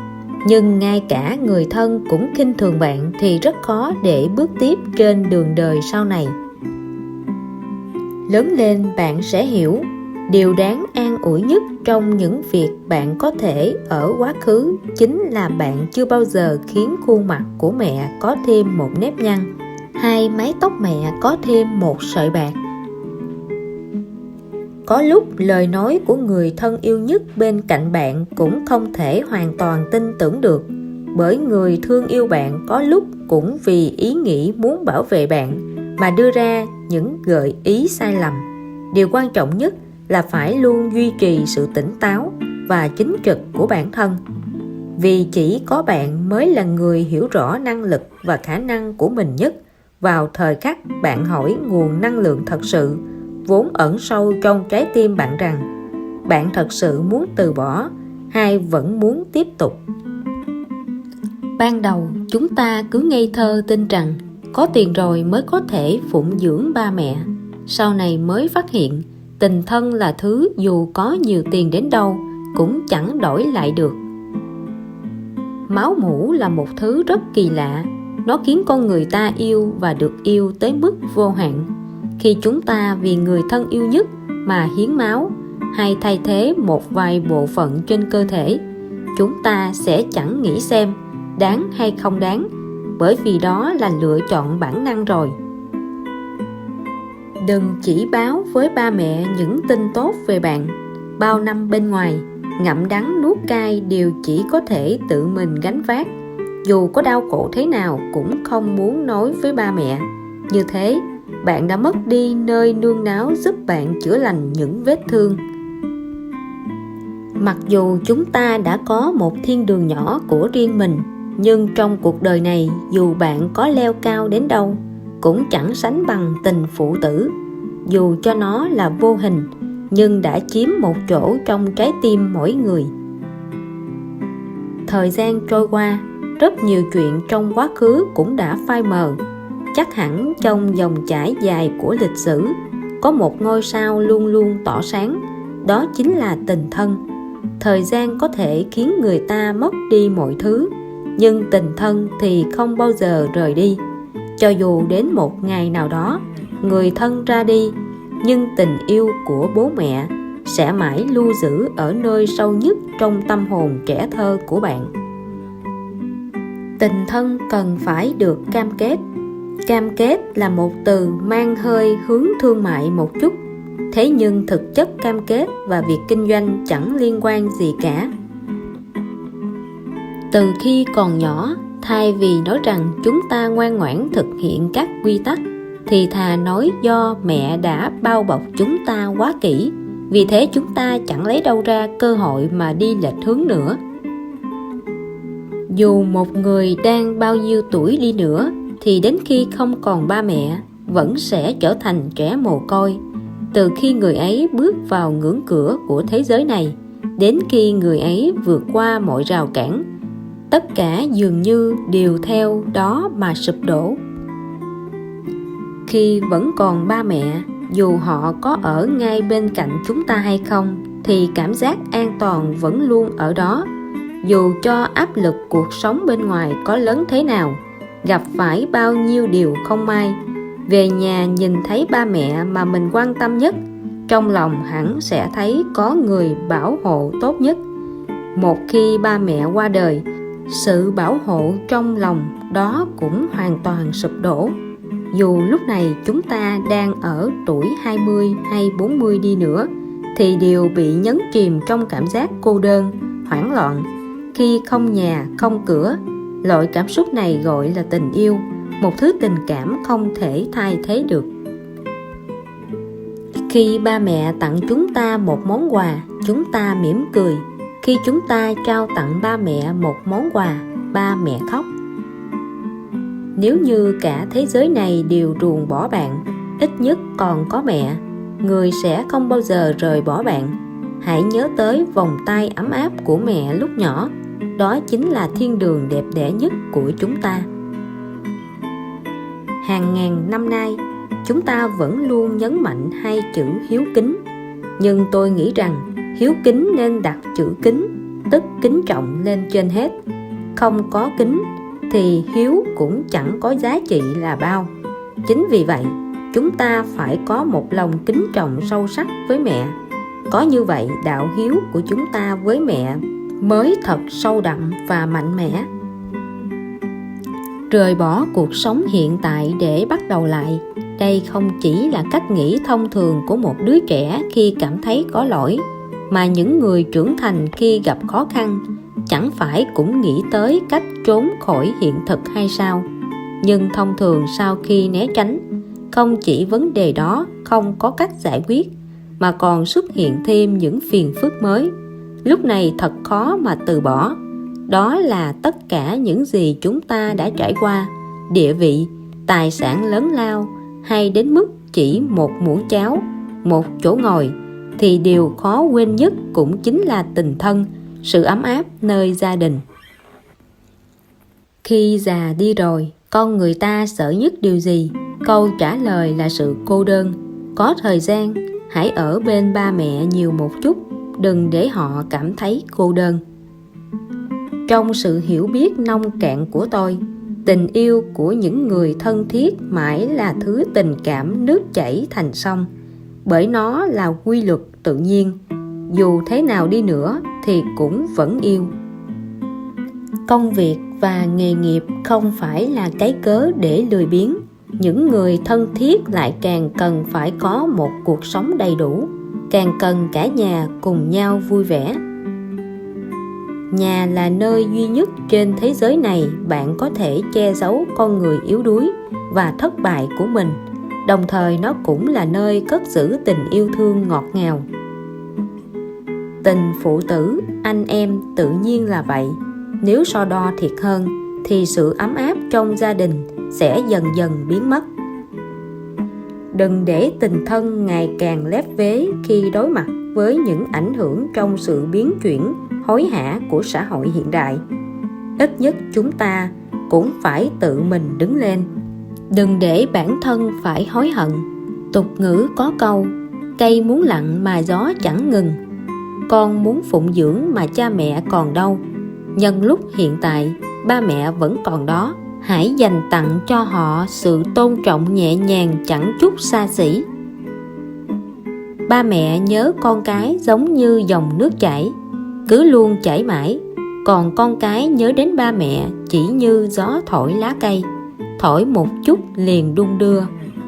nhưng ngay cả người thân cũng khinh thường bạn thì rất khó để bước tiếp trên đường đời sau này. Lớn lên bạn sẽ hiểu, điều đáng an ủi nhất trong những việc bạn có thể ở quá khứ chính là bạn chưa bao giờ khiến khuôn mặt của mẹ có thêm một nếp nhăn, hay mái tóc mẹ có thêm một sợi bạc. Có lúc lời nói của người thân yêu nhất bên cạnh bạn cũng không thể hoàn toàn tin tưởng được, bởi người thương yêu bạn có lúc cũng vì ý nghĩ muốn bảo vệ bạn mà đưa ra những gợi ý sai lầm. Điều quan trọng nhất là phải luôn duy trì sự tỉnh táo và chính trực của bản thân, vì chỉ có bạn mới là người hiểu rõ năng lực và khả năng của mình nhất vào thời khắc bạn hỏi nguồn năng lượng thật sự vốn ẩn sâu trong trái tim bạn rằng bạn thật sự muốn từ bỏ hay vẫn muốn tiếp tục. Ban đầu chúng ta cứ ngây thơ tin rằng có tiền rồi mới có thể phụng dưỡng ba mẹ. Sau này mới phát hiện tình thân là thứ dù có nhiều tiền đến đâu cũng chẳng đổi lại được. Máu mủ là một thứ rất kỳ lạ. Nó khiến con người ta yêu và được yêu tới mức vô hạn. Khi chúng ta vì người thân yêu nhất mà hiến máu hay thay thế một vài bộ phận trên cơ thể, chúng ta sẽ chẳng nghĩ xem đáng hay không đáng, bởi vì đó là lựa chọn bản năng rồi. Đừng chỉ báo với ba mẹ những tin tốt về bạn. Bao năm bên ngoài, ngậm đắng nuốt cay đều chỉ có thể tự mình gánh vác. Dù có đau khổ thế nào cũng không muốn nói với ba mẹ. Như thế, bạn đã mất đi nơi nương náu giúp bạn chữa lành những vết thương. Mặc dù chúng ta đã có một thiên đường nhỏ của riêng mình, nhưng trong cuộc đời này, dù bạn có leo cao đến đâu, cũng chẳng sánh bằng tình phụ tử. Dù cho nó là vô hình, nhưng đã chiếm một chỗ trong trái tim mỗi người. Thời gian trôi qua, rất nhiều chuyện trong quá khứ cũng đã phai mờ. Chắc hẳn trong dòng chảy dài của lịch sử, có một ngôi sao luôn luôn tỏ sáng, đó chính là tình thân. Thời gian có thể khiến người ta mất đi mọi thứ, nhưng tình thân thì không bao giờ rời đi. Cho dù đến một ngày nào đó, người thân ra đi, nhưng tình yêu của bố mẹ sẽ mãi lưu giữ ở nơi sâu nhất trong tâm hồn trẻ thơ của bạn. Tình thân cần phải được cam kết. Cam kết là một từ mang hơi hướng thương mại một chút, thế nhưng thực chất cam kết và việc kinh doanh chẳng liên quan gì cả. Từ khi còn nhỏ, thay vì nói rằng chúng ta ngoan ngoãn thực hiện các quy tắc, thì thà nói do mẹ đã bao bọc chúng ta quá kỹ, vì thế chúng ta chẳng lấy đâu ra cơ hội mà đi lệch hướng nữa. Dù một người đang bao nhiêu tuổi đi nữa, thì đến khi không còn ba mẹ, vẫn sẽ trở thành trẻ mồ côi. Từ khi người ấy bước vào ngưỡng cửa của thế giới này, đến khi người ấy vượt qua mọi rào cản, tất cả dường như đều theo đó mà sụp đổ. Khi vẫn còn ba mẹ, dù họ có ở ngay bên cạnh chúng ta hay không, thì cảm giác an toàn vẫn luôn ở đó. Dù cho áp lực cuộc sống bên ngoài có lớn thế nào, gặp phải bao nhiêu điều không may, về nhà nhìn thấy ba mẹ mà mình quan tâm nhất, trong lòng hẳn sẽ thấy có người bảo hộ tốt nhất. Một khi ba mẹ qua đời, sự bảo hộ trong lòng đó cũng hoàn toàn sụp đổ. Dù lúc này chúng ta đang ở tuổi 20 hay 40 đi nữa, thì đều bị nhấn chìm trong cảm giác cô đơn, hoảng loạn. Khi không nhà, không cửa, loại cảm xúc này gọi là tình yêu, một thứ tình cảm không thể thay thế được. Khi ba mẹ tặng chúng ta một món quà, chúng ta mỉm cười. Khi chúng ta trao tặng ba mẹ một món quà, ba mẹ khóc. Nếu như cả thế giới này đều ruồng bỏ bạn, ít nhất còn có mẹ, người sẽ không bao giờ rời bỏ bạn. Hãy nhớ tới vòng tay ấm áp của mẹ lúc nhỏ. Đó chính là thiên đường đẹp đẽ nhất của chúng ta. Hàng ngàn năm nay, chúng ta vẫn luôn nhấn mạnh hai chữ hiếu kính. Nhưng tôi nghĩ rằng hiếu kính nên đặt chữ kính, tức kính trọng lên trên hết. Không có kính thì hiếu cũng chẳng có giá trị là bao. Chính vì vậy, chúng ta phải có một lòng kính trọng sâu sắc với mẹ. Có như vậy, đạo hiếu của chúng ta với mẹ mới thật sâu đậm và mạnh mẽ. Rời bỏ cuộc sống hiện tại để bắt đầu lại, đây không chỉ là cách nghĩ thông thường của một đứa trẻ khi cảm thấy có lỗi, mà những người trưởng thành khi gặp khó khăn chẳng phải cũng nghĩ tới cách trốn khỏi hiện thực hay sao? Nhưng thông thường sau khi né tránh, không chỉ vấn đề đó không có cách giải quyết, mà còn xuất hiện thêm những phiền phức mới. Lúc này thật khó mà từ bỏ. Đó là tất cả những gì chúng ta đã trải qua, địa vị, tài sản lớn lao, hay đến mức chỉ một muỗng cháo, một chỗ ngồi, thì điều khó quên nhất cũng chính là tình thân, sự ấm áp nơi gia đình. Khi già đi rồi, con người ta sợ nhất điều gì? Câu trả lời là sự cô đơn. Có thời gian, hãy ở bên ba mẹ nhiều một chút, đừng để họ cảm thấy cô đơn. Trong sự hiểu biết nông cạn của tôi, tình yêu của những người thân thiết mãi là thứ tình cảm nước chảy thành sông, bởi nó là quy luật tự nhiên. Dù thế nào đi nữa thì cũng vẫn yêu. Công việc và nghề nghiệp không phải là cái cớ để lười biếng. Những người thân thiết lại càng cần phải có một cuộc sống đầy đủ, càng cần cả nhà cùng nhau vui vẻ. Nhà là nơi duy nhất trên thế giới này bạn có thể che giấu con người yếu đuối và thất bại của mình. Đồng thời nó cũng là nơi cất giữ tình yêu thương ngọt ngào. Tình phụ tử, anh em tự nhiên là vậy. Nếu so đo thiệt hơn thì sự ấm áp trong gia đình sẽ dần dần biến mất. Đừng để tình thân ngày càng lép vế khi đối mặt với những ảnh hưởng trong sự biến chuyển hối hả của xã hội hiện đại. Ít nhất chúng ta cũng phải tự mình đứng lên. Đừng để bản thân phải hối hận. Tục ngữ có câu, cây muốn lặng mà gió chẳng ngừng. Con muốn phụng dưỡng mà cha mẹ còn đâu. Nhân lúc hiện tại, ba mẹ vẫn còn đó. Hãy dành tặng cho họ sự tôn trọng nhẹ nhàng chẳng chút xa xỉ. Ba mẹ nhớ con cái giống như dòng nước chảy, cứ luôn chảy mãi. Còn con cái nhớ đến ba mẹ chỉ như gió thổi lá cây, thổi một chút liền đung đưa,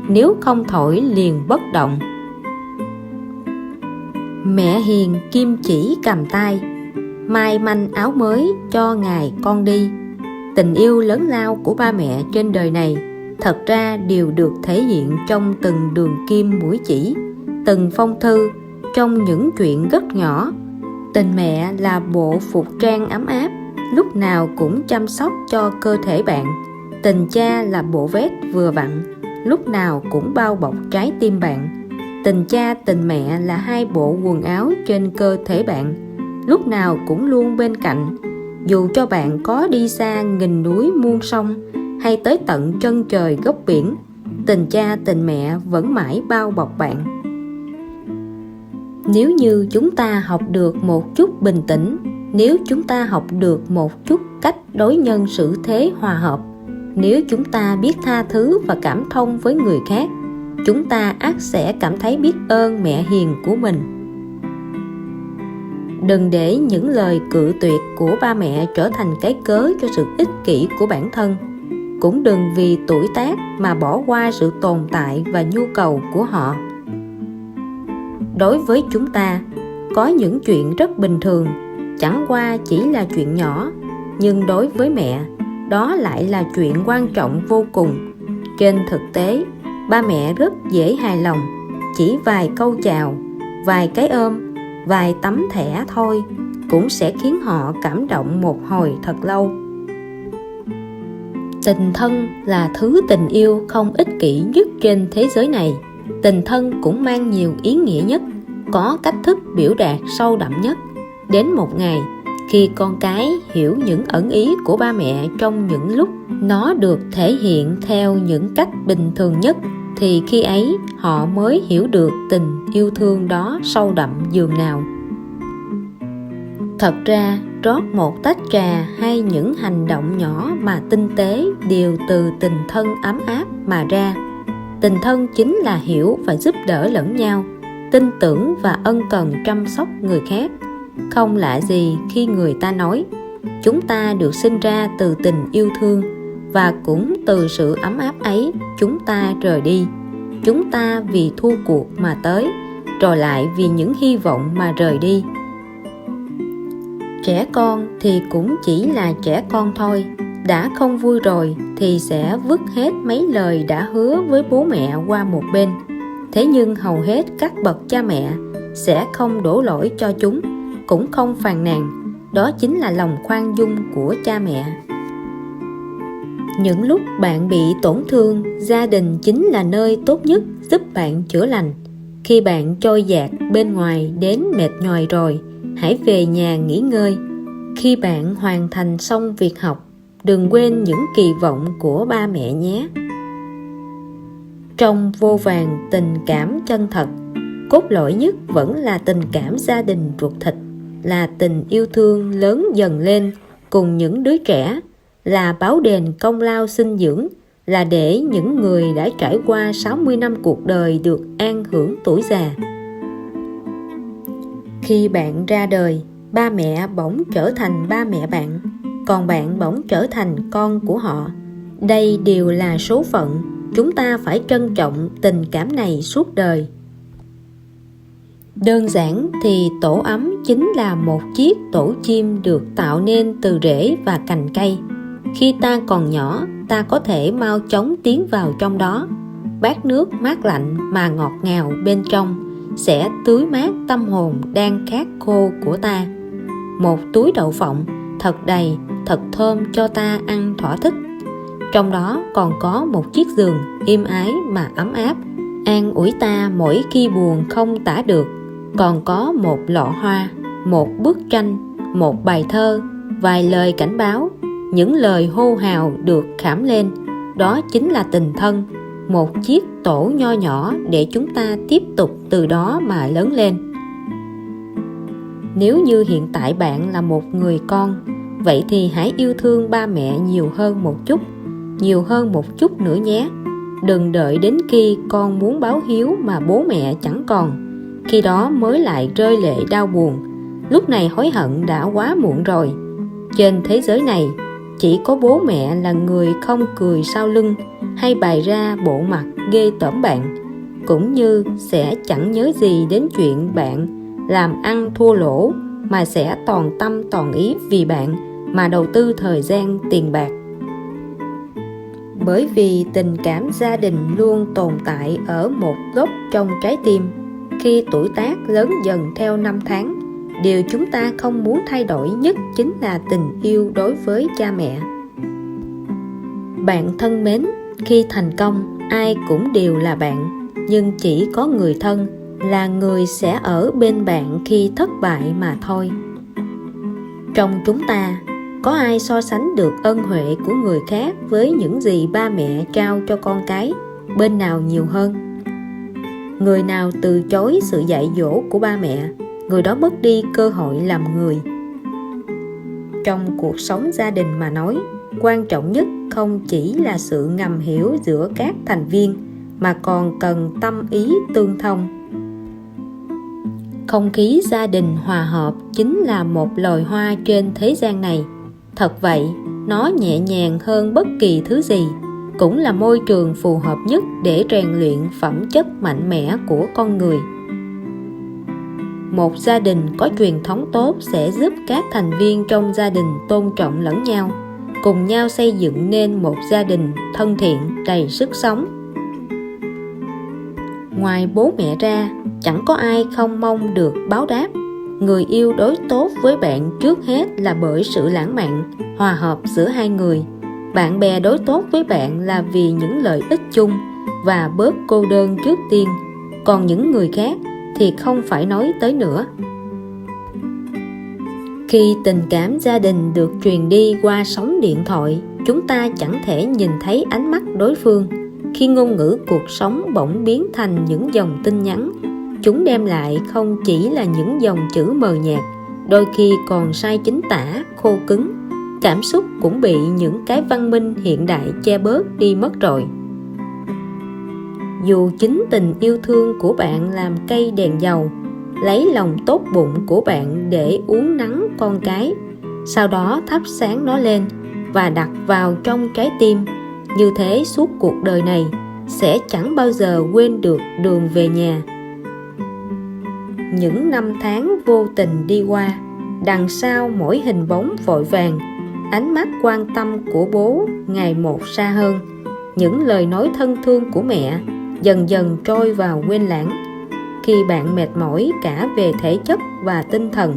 nếu không thổi liền bất động. Mẹ hiền kim chỉ cầm tay, mai manh áo mới cho ngày con đi. Tình yêu lớn lao của ba mẹ trên đời này thật ra đều được thể hiện trong từng đường kim mũi chỉ, từng phong thư, trong những chuyện rất nhỏ. Tình mẹ là bộ phục trang ấm áp, lúc nào cũng chăm sóc cho cơ thể bạn. Tình cha là bộ vest vừa vặn, lúc nào cũng bao bọc trái tim bạn. Tình cha tình mẹ là hai bộ quần áo trên cơ thể bạn, lúc nào cũng luôn bên cạnh. Dù cho bạn có đi xa nghìn núi muôn sông, hay tới tận chân trời góc biển, tình cha tình mẹ vẫn mãi bao bọc bạn. Nếu như chúng ta học được một chút bình tĩnh, nếu chúng ta học được một chút cách đối nhân xử thế hòa hợp, nếu chúng ta biết tha thứ và cảm thông với người khác, chúng ta ắt sẽ cảm thấy biết ơn mẹ hiền của mình. Đừng để những lời cự tuyệt của ba mẹ trở thành cái cớ cho sự ích kỷ của bản thân. Cũng đừng vì tuổi tác mà bỏ qua sự tồn tại và nhu cầu của họ. Đối với chúng ta, có những chuyện rất bình thường, chẳng qua chỉ là chuyện nhỏ, nhưng đối với mẹ, đó lại là chuyện quan trọng vô cùng. Trên thực tế, ba mẹ rất dễ hài lòng, chỉ vài câu chào, vài cái ôm, vài tấm thẻ thôi cũng sẽ khiến họ cảm động một hồi thật lâu. Tình thân là thứ tình yêu không ích kỷ nhất trên thế giới này. Tình thân cũng mang nhiều ý nghĩa nhất, có cách thức biểu đạt sâu đậm nhất. Đến một ngày, khi con cái hiểu những ẩn ý của ba mẹ trong những lúc nó được thể hiện theo những cách bình thường nhất, thì khi ấy họ mới hiểu được tình yêu thương đó sâu đậm dường nào. Thật ra, rót một tách trà hay những hành động nhỏ mà tinh tế đều từ tình thân ấm áp mà ra. Tình thân chính là hiểu và giúp đỡ lẫn nhau, tin tưởng và ân cần chăm sóc người khác. Không lạ gì khi người ta nói, chúng ta được sinh ra từ tình yêu thương, và cũng từ sự ấm áp ấy chúng ta rời đi. Chúng ta vì thua cuộc mà tới, rồi lại vì những hy vọng mà rời đi. Trẻ con thì cũng chỉ là trẻ con thôi, đã không vui rồi thì sẽ vứt hết mấy lời đã hứa với bố mẹ qua một bên. Thế nhưng hầu hết các bậc cha mẹ sẽ không đổ lỗi cho chúng, cũng không phàn nàn. Đó chính là lòng khoan dung của cha mẹ. Những lúc bạn bị tổn thương, gia đình chính là nơi tốt nhất giúp bạn chữa lành. Khi bạn trôi dạt bên ngoài đến mệt nhoài rồi, hãy về nhà nghỉ ngơi. Khi bạn hoàn thành xong việc học, đừng quên những kỳ vọng của ba mẹ nhé. Trong vô vàn tình cảm chân thật, cốt lõi nhất vẫn là tình cảm gia đình ruột thịt, là tình yêu thương lớn dần lên cùng những đứa trẻ, là báo đền công lao sinh dưỡng, là để những người đã trải qua 60 năm cuộc đời được an hưởng tuổi già. Khi bạn ra đời, ba mẹ bỗng trở thành ba mẹ bạn, còn bạn bỗng trở thành con của họ. Đây đều là số phận, chúng ta phải trân trọng tình cảm này suốt đời. Đơn giản thì tổ ấm chính là một chiếc tổ chim được tạo nên từ rễ và cành cây. Khi ta còn nhỏ, ta có thể mau chóng tiến vào trong đó. Bát nước mát lạnh mà ngọt ngào bên trong sẽ tưới mát tâm hồn đang khát khô của ta. Một túi đậu phộng thật đầy, thật thơm cho ta ăn thỏa thích. Trong đó còn có một chiếc giường êm ái mà ấm áp, an ủi ta mỗi khi buồn không tả được. Còn có một lọ hoa, một bức tranh, một bài thơ, vài lời cảnh báo, những lời hô hào được khảm lên. Đó chính là tình thân, một chiếc tổ nho nhỏ để chúng ta tiếp tục từ đó mà lớn lên. Nếu như hiện tại bạn là một người con, vậy thì hãy yêu thương ba mẹ nhiều hơn một chút nữa nhé. Đừng đợi đến khi con muốn báo hiếu mà bố mẹ chẳng còn, khi đó mới lại rơi lệ đau buồn. Lúc này hối hận đã quá muộn rồi. Trên thế giới này, chỉ có bố mẹ là người không cười sau lưng hay bày ra bộ mặt ghê tởm bạn, cũng như sẽ chẳng nhớ gì đến chuyện bạn làm ăn thua lỗ, mà sẽ toàn tâm toàn ý vì bạn mà đầu tư thời gian tiền bạc. Bởi vì tình cảm gia đình luôn tồn tại ở một góc trong trái tim. Khi tuổi tác lớn dần theo năm tháng, điều chúng ta không muốn thay đổi nhất chính là tình yêu đối với cha mẹ. Bạn thân mến, khi thành công, ai cũng đều là bạn, nhưng chỉ có người thân là người sẽ ở bên bạn khi thất bại mà thôi. Trong chúng ta, có ai so sánh được ân huệ của người khác với những gì ba mẹ trao cho con cái? Bên nào nhiều hơn? Người nào từ chối sự dạy dỗ của ba mẹ, người đó mất đi cơ hội làm người. Trong cuộc sống gia đình mà nói, quan trọng nhất không chỉ là sự ngầm hiểu giữa các thành viên, mà còn cần tâm ý tương thông. Không khí gia đình hòa hợp chính là một loài hoa trên thế gian này. Thật vậy, nó nhẹ nhàng hơn bất kỳ thứ gì, cũng là môi trường phù hợp nhất để rèn luyện phẩm chất mạnh mẽ của con người. Một gia đình có truyền thống tốt sẽ giúp các thành viên trong gia đình tôn trọng lẫn nhau, cùng nhau xây dựng nên một gia đình thân thiện, đầy sức sống. Ngoài bố mẹ ra, chẳng có ai không mong được báo đáp. Người yêu đối tốt với bạn trước hết là bởi sự lãng mạn, hòa hợp giữa hai người. Bạn bè đối tốt với bạn là vì những lợi ích chung và bớt cô đơn trước tiên. Còn những người khác thì không phải nói tới nữa. Khi tình cảm gia đình được truyền đi qua sóng điện thoại, chúng ta chẳng thể nhìn thấy ánh mắt đối phương. Khi ngôn ngữ cuộc sống bỗng biến thành những dòng tin nhắn, chúng đem lại không chỉ là những dòng chữ mờ nhạt, đôi khi còn sai chính tả, khô cứng. Cảm xúc cũng bị những cái văn minh hiện đại che bớt đi mất rồi. Dù chính tình yêu thương của bạn làm cây đèn dầu, lấy lòng tốt bụng của bạn để uốn nắn con cái, sau đó thắp sáng nó lên và đặt vào trong trái tim, như thế suốt cuộc đời này sẽ chẳng bao giờ quên được đường về nhà. Những năm tháng vô tình đi qua, đằng sau mỗi hình bóng vội vàng, ánh mắt quan tâm của bố ngày một xa hơn. Những lời nói thân thương của mẹ dần dần trôi vào quên lãng. Khi bạn mệt mỏi cả về thể chất và tinh thần,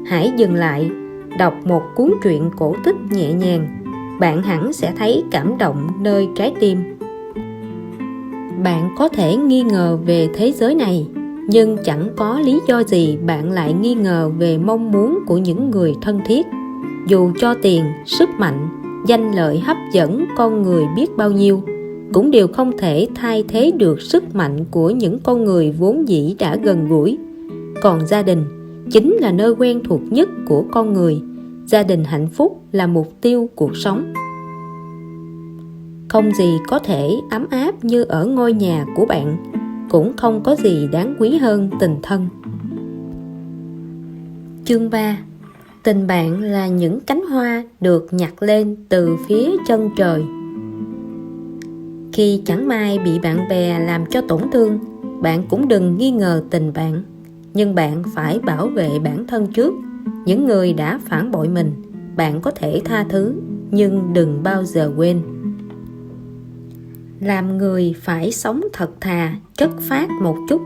hãy dừng lại, đọc một cuốn truyện cổ tích nhẹ nhàng. Bạn hẳn sẽ thấy cảm động nơi trái tim. Bạn có thể nghi ngờ về thế giới này, nhưng chẳng có lý do gì bạn lại nghi ngờ về mong muốn của những người thân thiết. Dù cho tiền, sức mạnh, danh lợi hấp dẫn con người biết bao nhiêu, cũng đều không thể thay thế được sức mạnh của những con người vốn dĩ đã gần gũi. Còn gia đình chính là nơi quen thuộc nhất của con người. Gia đình hạnh phúc là mục tiêu cuộc sống. Không gì có thể ấm áp như ở ngôi nhà của bạn, cũng không có gì đáng quý hơn tình thân. Chương 3. Tình bạn là những cánh hoa được nhặt lên từ phía chân trời. Khi chẳng may bị bạn bè làm cho tổn thương, bạn cũng đừng nghi ngờ tình bạn. Nhưng bạn phải bảo vệ bản thân trước. Những người đã phản bội mình, bạn có thể tha thứ, nhưng đừng bao giờ quên. Làm người phải sống thật thà, chất phác một chút.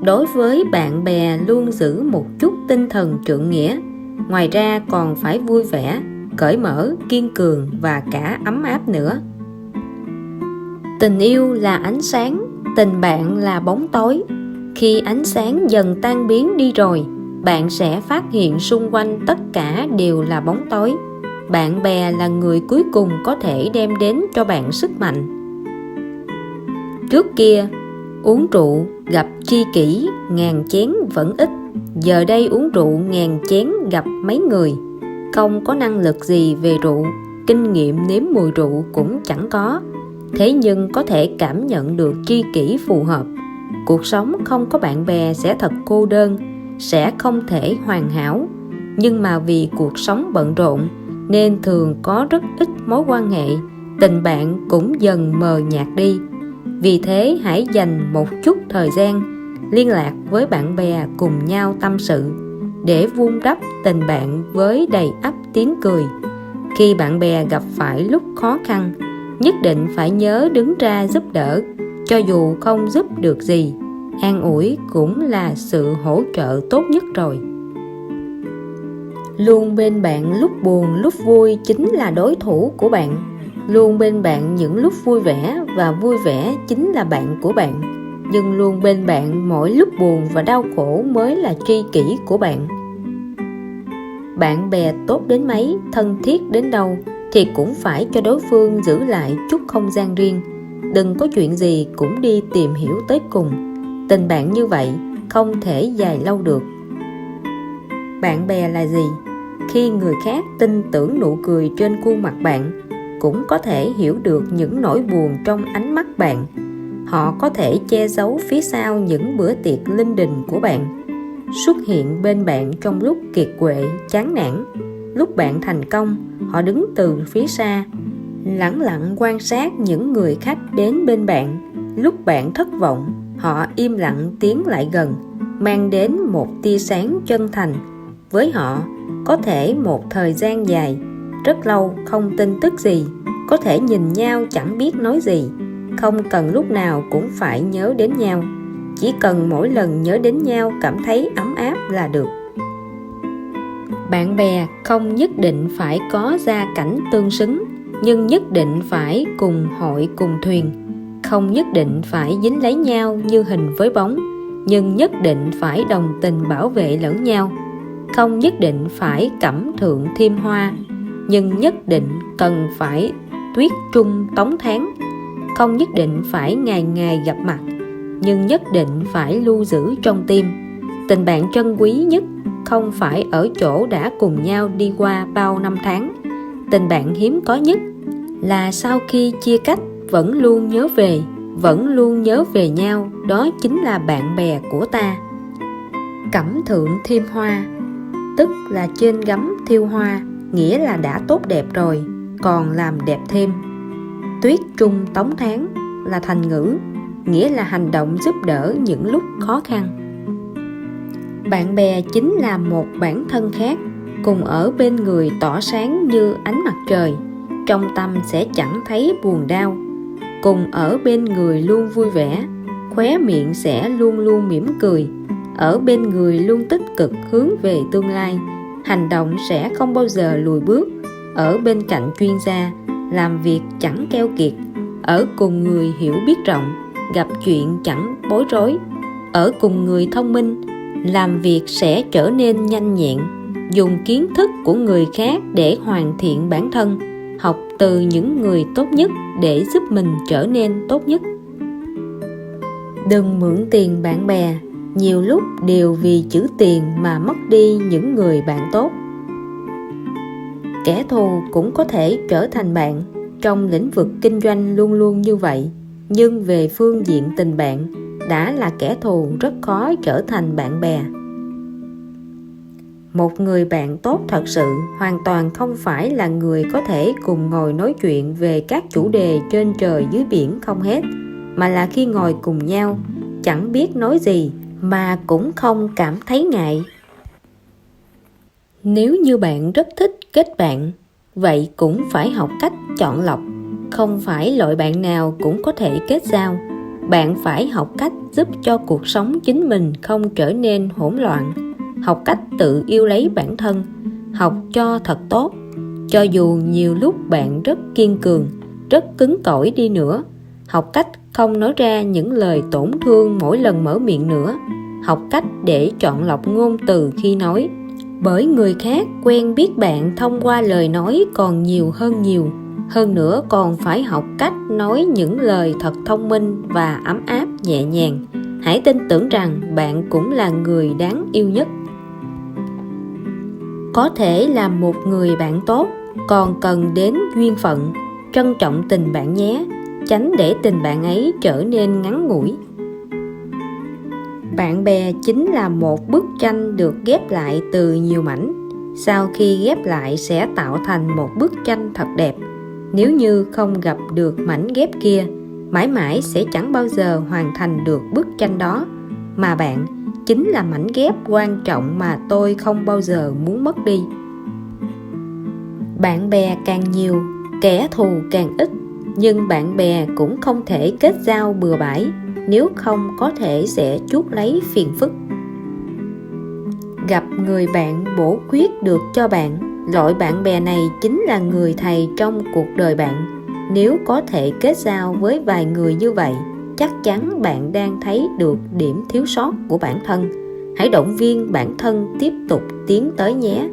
Đối với bạn bè luôn giữ một chút tinh thần trượng nghĩa. Ngoài ra còn phải vui vẻ, cởi mở, kiên cường và cả ấm áp nữa. Tình yêu là ánh sáng, tình bạn là bóng tối. Khi ánh sáng dần tan biến đi rồi, bạn sẽ phát hiện xung quanh tất cả đều là bóng tối. Bạn bè là người cuối cùng có thể đem đến cho bạn sức mạnh. Trước kia, uống rượu gặp tri kỷ ngàn chén vẫn ít. Giờ đây uống rượu ngàn chén gặp mấy người. Không có năng lực gì về rượu, kinh nghiệm nếm mùi rượu cũng chẳng có. Thế nhưng có thể cảm nhận được tri kỷ phù hợp. Cuộc sống không có bạn bè sẽ thật cô đơn, sẽ không thể hoàn hảo. Nhưng mà vì cuộc sống bận rộn nên thường có rất ít mối quan hệ, tình bạn cũng dần mờ nhạt đi. Vì thế hãy dành một chút thời gian liên lạc với bạn bè cùng nhau tâm sự, để vun đắp tình bạn với đầy ắp tiếng cười. Khi bạn bè gặp phải lúc khó khăn, nhất định phải nhớ đứng ra giúp đỡ. Cho dù không giúp được gì, an ủi cũng là sự hỗ trợ tốt nhất rồi. Luôn bên bạn lúc buồn lúc vui chính là đối thủ của bạn. Luôn bên bạn những lúc vui vẻ, và vui vẻ chính là bạn của bạn. Nhưng luôn bên bạn mỗi lúc buồn và đau khổ mới là tri kỷ của bạn. Bạn bè tốt đến mấy, thân thiết đến đâu thì cũng phải cho đối phương giữ lại chút không gian riêng. Đừng có chuyện gì cũng đi tìm hiểu tới cùng. Tình bạn như vậy không thể dài lâu được. Bạn bè là gì? Khi người khác tin tưởng nụ cười trên khuôn mặt bạn, cũng có thể hiểu được những nỗi buồn trong ánh mắt bạn. Họ có thể che giấu phía sau những bữa tiệc linh đình của bạn, xuất hiện bên bạn trong lúc kiệt quệ, chán nản. Lúc bạn thành công, họ đứng từ phía xa, lẳng lặng quan sát những người khách đến bên bạn. Lúc bạn thất vọng, họ im lặng tiến lại gần, mang đến một tia sáng chân thành. Với họ, có thể một thời gian dài, rất lâu không tin tức gì, có thể nhìn nhau chẳng biết nói gì, không cần lúc nào cũng phải nhớ đến nhau. chỉ cần mỗi lần nhớ đến nhau cảm thấy ấm áp là được. Bạn bè không nhất định phải có gia cảnh tương xứng, nhưng nhất định phải cùng hội cùng thuyền. Không nhất định phải dính lấy nhau như hình với bóng, nhưng nhất định phải đồng tình bảo vệ lẫn nhau. Không nhất định phải cẩm thượng thêm hoa, nhưng nhất định cần phải tuyết trung tống tháng. Không nhất định phải ngày ngày gặp mặt, nhưng nhất định phải lưu giữ trong tim. Tình bạn trân quý nhất không phải ở chỗ đã cùng nhau đi qua bao năm tháng. Tình bạn hiếm có nhất là sau khi chia cách vẫn luôn nhớ về nhau, đó chính là bạn bè của ta. Cẩm thượng thêm hoa, tức là trên gấm thiêu hoa, nghĩa là đã tốt đẹp rồi, còn làm đẹp thêm. Tuyết trung tống tháng là thành ngữ, nghĩa là hành động giúp đỡ những lúc khó khăn. Bạn bè chính là một bản thân khác, cùng ở bên người tỏ sáng như ánh mặt trời, trong tâm sẽ chẳng thấy buồn đau. Cùng ở bên người luôn vui vẻ, khóe miệng sẽ luôn luôn mỉm cười. Ở bên người luôn tích cực hướng về tương lai, hành động sẽ không bao giờ lùi bước. Ở bên cạnh chuyên gia, làm việc chẳng keo kiệt. Ở cùng người hiểu biết rộng, gặp chuyện chẳng bối rối. Ở cùng người thông minh, làm việc sẽ trở nên nhanh nhẹn. Dùng kiến thức của người khác để hoàn thiện bản thân, học từ những người tốt nhất để giúp mình trở nên tốt nhất. Đừng mượn tiền bạn bè, nhiều lúc đều vì chữ tiền mà mất đi những người bạn tốt. Kẻ thù cũng có thể trở thành bạn, trong lĩnh vực kinh doanh luôn luôn như vậy, nhưng về phương diện tình bạn, đã là kẻ thù rất khó trở thành bạn bè. Một người bạn tốt thật sự hoàn toàn không phải là người có thể cùng ngồi nói chuyện về các chủ đề trên trời dưới biển không hết, mà là khi ngồi cùng nhau, chẳng biết nói gì mà cũng không cảm thấy ngại. Nếu như bạn rất thích kết bạn, vậy cũng phải học cách chọn lọc. Không phải loại bạn nào cũng có thể kết giao. Bạn phải học cách giúp cho cuộc sống chính mình không trở nên hỗn loạn, học cách tự yêu lấy bản thân, học cho thật tốt. Cho dù nhiều lúc bạn rất kiên cường, rất cứng cỏi đi nữa, học cách không nói ra những lời tổn thương mỗi lần mở miệng nữa, học cách để chọn lọc ngôn từ khi nói. Bởi người khác quen biết bạn thông qua lời nói còn nhiều hơn nữa còn phải học cách nói những lời thật thông minh và ấm áp nhẹ nhàng. Hãy tin tưởng rằng bạn cũng là người đáng yêu nhất. Có thể là một người bạn tốt, còn cần đến duyên phận. Trân trọng tình bạn nhé, tránh để tình bạn ấy trở nên ngắn ngủi. Bạn bè chính là một bức tranh được ghép lại từ nhiều mảnh. Sau khi ghép lại sẽ tạo thành một bức tranh thật đẹp. Nếu như không gặp được mảnh ghép kia, mãi mãi sẽ chẳng bao giờ hoàn thành được bức tranh đó. Mà bạn chính là mảnh ghép quan trọng mà tôi không bao giờ muốn mất đi. Bạn bè càng nhiều, kẻ thù càng ít. Nhưng bạn bè cũng không thể kết giao bừa bãi, nếu không có thể sẽ chuốc lấy phiền phức. Gặp người bạn bổ khuyết được cho bạn, loại bạn bè này chính là người thầy trong cuộc đời bạn. Nếu có thể kết giao với vài người như vậy, chắc chắn bạn đang thấy được điểm thiếu sót của bản thân. Hãy động viên bản thân tiếp tục tiến tới nhé.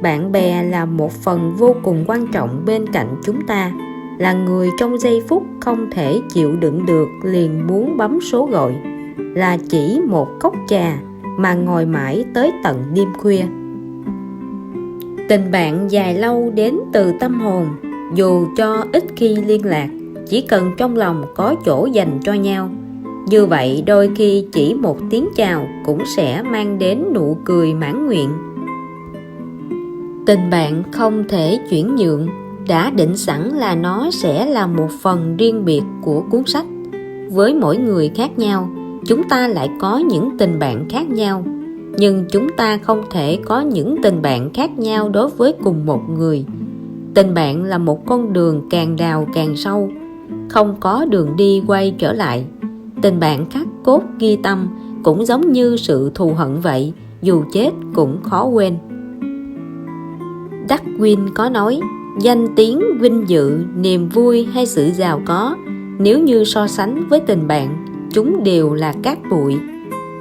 Bạn bè là một phần vô cùng quan trọng bên cạnh chúng ta, là người trong giây phút không thể chịu đựng được liền muốn bấm số gọi, là chỉ một cốc trà mà ngồi mãi tới tận đêm khuya. Tình bạn dài lâu đến từ tâm hồn, dù cho ít khi liên lạc, chỉ cần trong lòng có chỗ dành cho nhau. Như vậy đôi khi chỉ một tiếng chào cũng sẽ mang đến nụ cười mãn nguyện. Tình bạn không thể chuyển nhượng, đã định sẵn là nó sẽ là một phần riêng biệt của cuốn sách. Với mỗi người khác nhau, chúng ta lại có những tình bạn khác nhau, nhưng chúng ta không thể có những tình bạn khác nhau đối với cùng một người. Tình bạn là một con đường càng đào càng sâu, không có đường đi quay trở lại. Tình bạn khắc cốt ghi tâm cũng giống như sự thù hận vậy, dù chết cũng khó quên. Darwin có nói, danh tiếng, vinh dự, niềm vui hay sự giàu có, nếu như so sánh với tình bạn, chúng đều là cát bụi.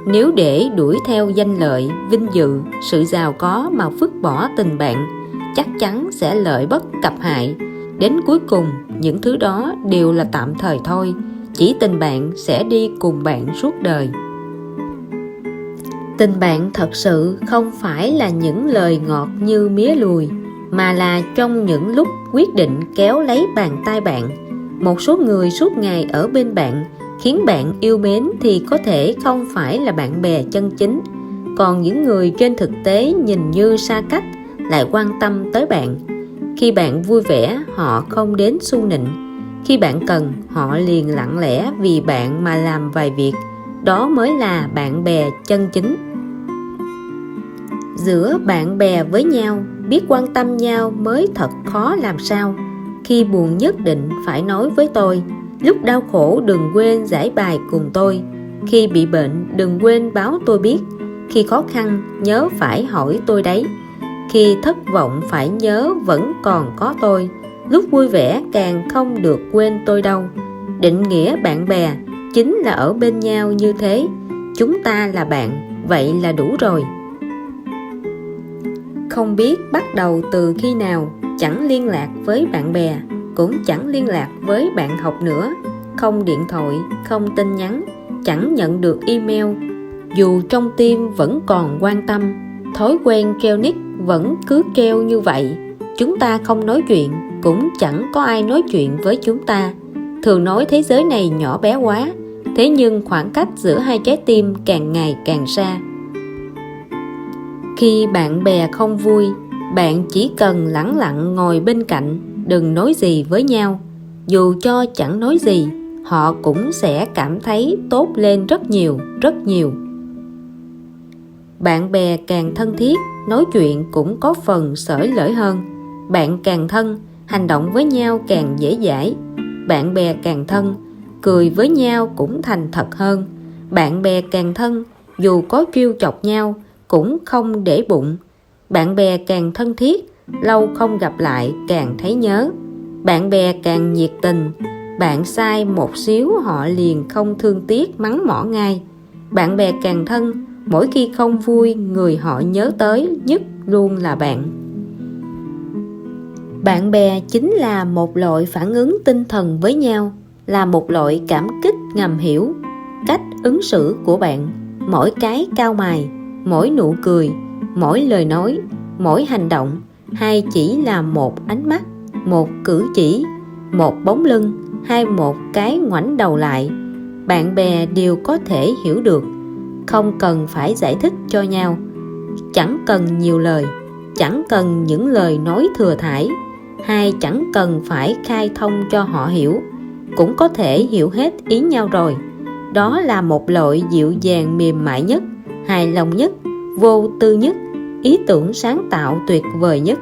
Nếu để đuổi theo danh lợi, vinh dự, sự giàu có mà vứt bỏ tình bạn, chắc chắn sẽ lợi bất cập hại. Đến cuối cùng, những thứ đó đều là tạm thời thôi, chỉ tình bạn sẽ đi cùng bạn suốt đời. Tình bạn thật sự không phải là những lời ngọt như mía lùi, mà là trong những lúc quyết định kéo lấy bàn tay bạn. Một số người suốt ngày ở bên bạn, khiến bạn yêu mến thì có thể không phải là bạn bè chân chính. Còn những người trên thực tế nhìn như xa cách lại quan tâm tới bạn. Khi bạn vui vẻ, họ không đến xu nịnh. Khi bạn cần, họ liền lặng lẽ vì bạn mà làm vài việc. Đó mới là bạn bè chân chính. Giữa bạn bè với nhau, biết quan tâm nhau mới thật khó làm sao. Khi buồn nhất định phải nói với tôi, lúc đau khổ đừng quên giải bài cùng tôi. Khi bị bệnh đừng quên báo tôi biết. Khi khó khăn nhớ phải hỏi tôi đấy. Khi thất vọng phải nhớ vẫn còn có tôi. Lúc vui vẻ càng không được quên tôi đâu. Định nghĩa bạn bè chính là ở bên nhau như thế. Chúng ta là bạn, vậy là đủ rồi. Không biết bắt đầu từ khi nào, chẳng liên lạc với bạn bè, cũng chẳng liên lạc với bạn học nữa. Không điện thoại, không tin nhắn, chẳng nhận được email. Dù trong tim vẫn còn quan tâm, thói quen treo nick vẫn cứ treo như vậy. Chúng ta không nói chuyện, cũng chẳng có ai nói chuyện với chúng ta. Thường nói thế giới này nhỏ bé quá, thế nhưng khoảng cách giữa hai trái tim càng ngày càng xa. Khi bạn bè không vui, bạn chỉ cần lẳng lặng ngồi bên cạnh, đừng nói gì với nhau. Dù cho chẳng nói gì, họ cũng sẽ cảm thấy tốt lên rất nhiều, rất nhiều. Bạn bè càng thân thiết, nói chuyện cũng có phần xởi lởi hơn. Bạn càng thân, hành động với nhau càng dễ dãi. Bạn bè càng thân, cười với nhau cũng thành thật hơn. Bạn bè càng thân, dù có trêu chọc nhau cũng không để bụng. Bạn bè càng thân thiết, lâu không gặp lại càng thấy nhớ. Bạn bè càng nhiệt tình, bạn sai một xíu họ liền không thương tiếc mắng mỏ ngay. Bạn bè càng thân, mỗi khi không vui người họ nhớ tới nhất luôn là bạn. Bạn bè chính là một loại phản ứng tinh thần với nhau, là một loại cảm kích ngầm hiểu. Cách ứng xử của bạn, mỗi cái cau mày, mỗi nụ cười, mỗi lời nói, mỗi hành động, hay chỉ là một ánh mắt, một cử chỉ, một bóng lưng, hay một cái ngoảnh đầu lại, bạn bè đều có thể hiểu được. Không cần phải giải thích cho nhau, chẳng cần nhiều lời, chẳng cần những lời nói thừa thãi, hay chẳng cần phải khai thông cho họ hiểu, cũng có thể hiểu hết ý nhau rồi. Đó là một loại dịu dàng mềm mại nhất, hài lòng nhất, vô tư nhất, ý tưởng sáng tạo tuyệt vời nhất.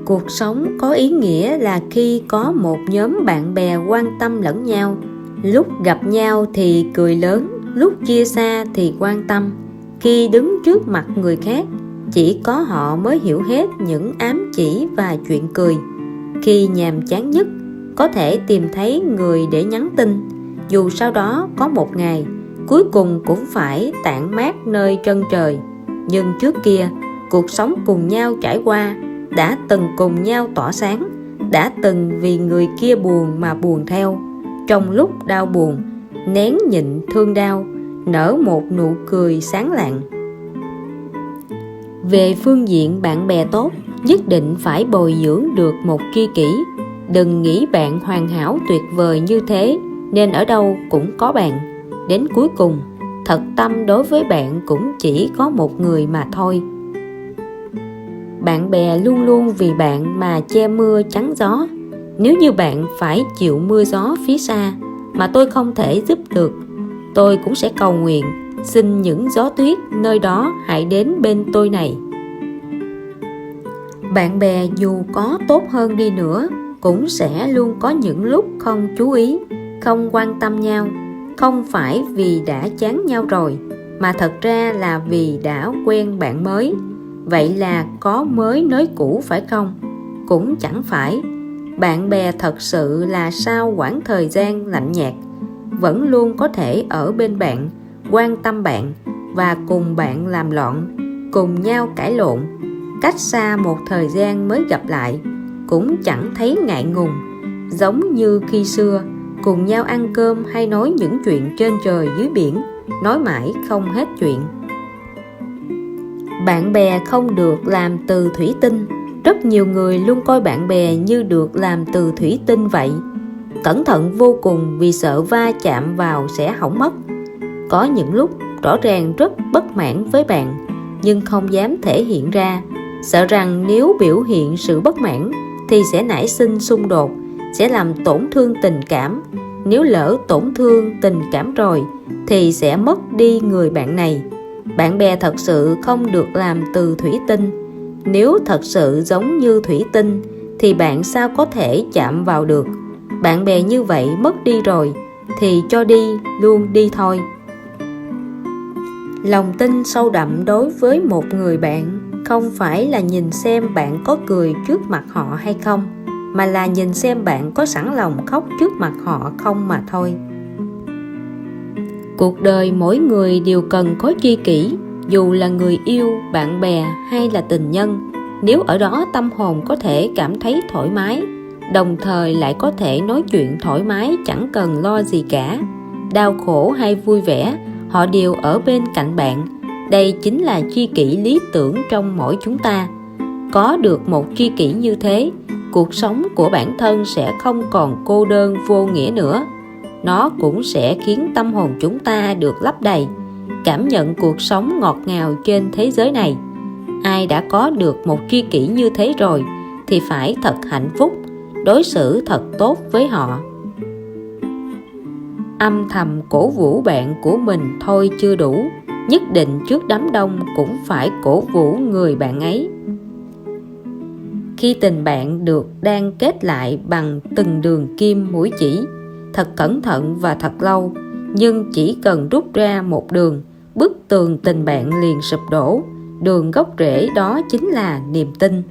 Cuộc sống có ý nghĩa là khi có một nhóm bạn bè quan tâm lẫn nhau. Lúc gặp nhau thì cười lớn, lúc chia xa thì quan tâm. Khi đứng trước mặt người khác, chỉ có họ mới hiểu hết những ám chỉ và chuyện cười. Khi nhàm chán nhất, có thể tìm thấy người để nhắn tin. Dù sau đó có một ngày, cuối cùng cũng phải tản mát nơi chân trời. Nhưng trước kia, cuộc sống cùng nhau trải qua, đã từng cùng nhau tỏa sáng, đã từng vì người kia buồn mà buồn theo. Trong lúc đau buồn, nén nhịn thương đau, nở một nụ cười sáng lạng. Về phương diện bạn bè tốt, nhất định phải bồi dưỡng được một tri kỷ. Đừng nghĩ bạn hoàn hảo tuyệt vời như thế nên ở đâu cũng có bạn. Đến cuối cùng, thật tâm đối với bạn cũng chỉ có một người mà thôi. Bạn bè luôn luôn vì bạn mà che mưa chắn gió. Nếu như bạn phải chịu mưa gió phía xa mà tôi không thể giúp được, tôi cũng sẽ cầu nguyện xin những gió tuyết nơi đó hãy đến bên tôi này. Bạn bè dù có tốt hơn đi nữa, cũng sẽ luôn có những lúc không chú ý, không quan tâm nhau, không phải vì đã chán nhau rồi, mà thật ra là vì đã quen bạn mới. Vậy là có mới nới cũ phải không? Cũng chẳng phải. Bạn bè thật sự là sau quãng thời gian lạnh nhạt, vẫn luôn có thể ở bên bạn, quan tâm bạn và cùng bạn làm loạn, cùng nhau cãi lộn. Cách xa một thời gian mới gặp lại, cũng chẳng thấy ngại ngùng, giống như khi xưa cùng nhau ăn cơm hay nói những chuyện trên trời dưới biển, nói mãi không hết chuyện. Bạn bè không được làm từ thủy tinh. Rất nhiều người luôn coi bạn bè như được làm từ thủy tinh vậy. Cẩn thận vô cùng vì sợ va chạm vào sẽ hỏng mất. Có những lúc rõ ràng rất bất mãn với bạn, nhưng không dám thể hiện ra, sợ rằng nếu biểu hiện sự bất mãn thì sẽ nảy sinh xung đột, sẽ làm tổn thương tình cảm. Nếu lỡ tổn thương tình cảm rồi thì sẽ mất đi người bạn này. Bạn bè thật sự không được làm từ thủy tinh. Nếu thật sự giống như thủy tinh thì bạn sao có thể chạm vào được. Bạn bè như vậy mất đi rồi thì cho đi luôn đi thôi. Lòng tin sâu đậm đối với một người bạn không phải là nhìn xem bạn có cười trước mặt họ hay không, mà là nhìn xem bạn có sẵn lòng khóc trước mặt họ không mà thôi. Cuộc đời mỗi người đều cần có tri kỷ, dù là người yêu, bạn bè hay là tình nhân. Nếu ở đó tâm hồn có thể cảm thấy thoải mái, đồng thời lại có thể nói chuyện thoải mái, chẳng cần lo gì cả. Đau khổ hay vui vẻ, họ đều ở bên cạnh bạn. Đây chính là tri kỷ lý tưởng trong mỗi chúng ta. Có được một tri kỷ như thế, cuộc sống của bản thân sẽ không còn cô đơn vô nghĩa nữa. Nó cũng sẽ khiến tâm hồn chúng ta được lấp đầy, cảm nhận cuộc sống ngọt ngào trên thế giới này. Ai đã có được một tri kỷ như thế rồi thì phải thật hạnh phúc, đối xử thật tốt với họ. Âm thầm cổ vũ bạn của mình thôi chưa đủ, nhất định trước đám đông cũng phải cổ vũ người bạn ấy. Khi tình bạn được đan kết lại bằng từng đường kim mũi chỉ, thật cẩn thận và thật lâu, nhưng chỉ cần rút ra một đường, bức tường tình bạn liền sụp đổ. Đường gốc rễ đó chính là niềm tin.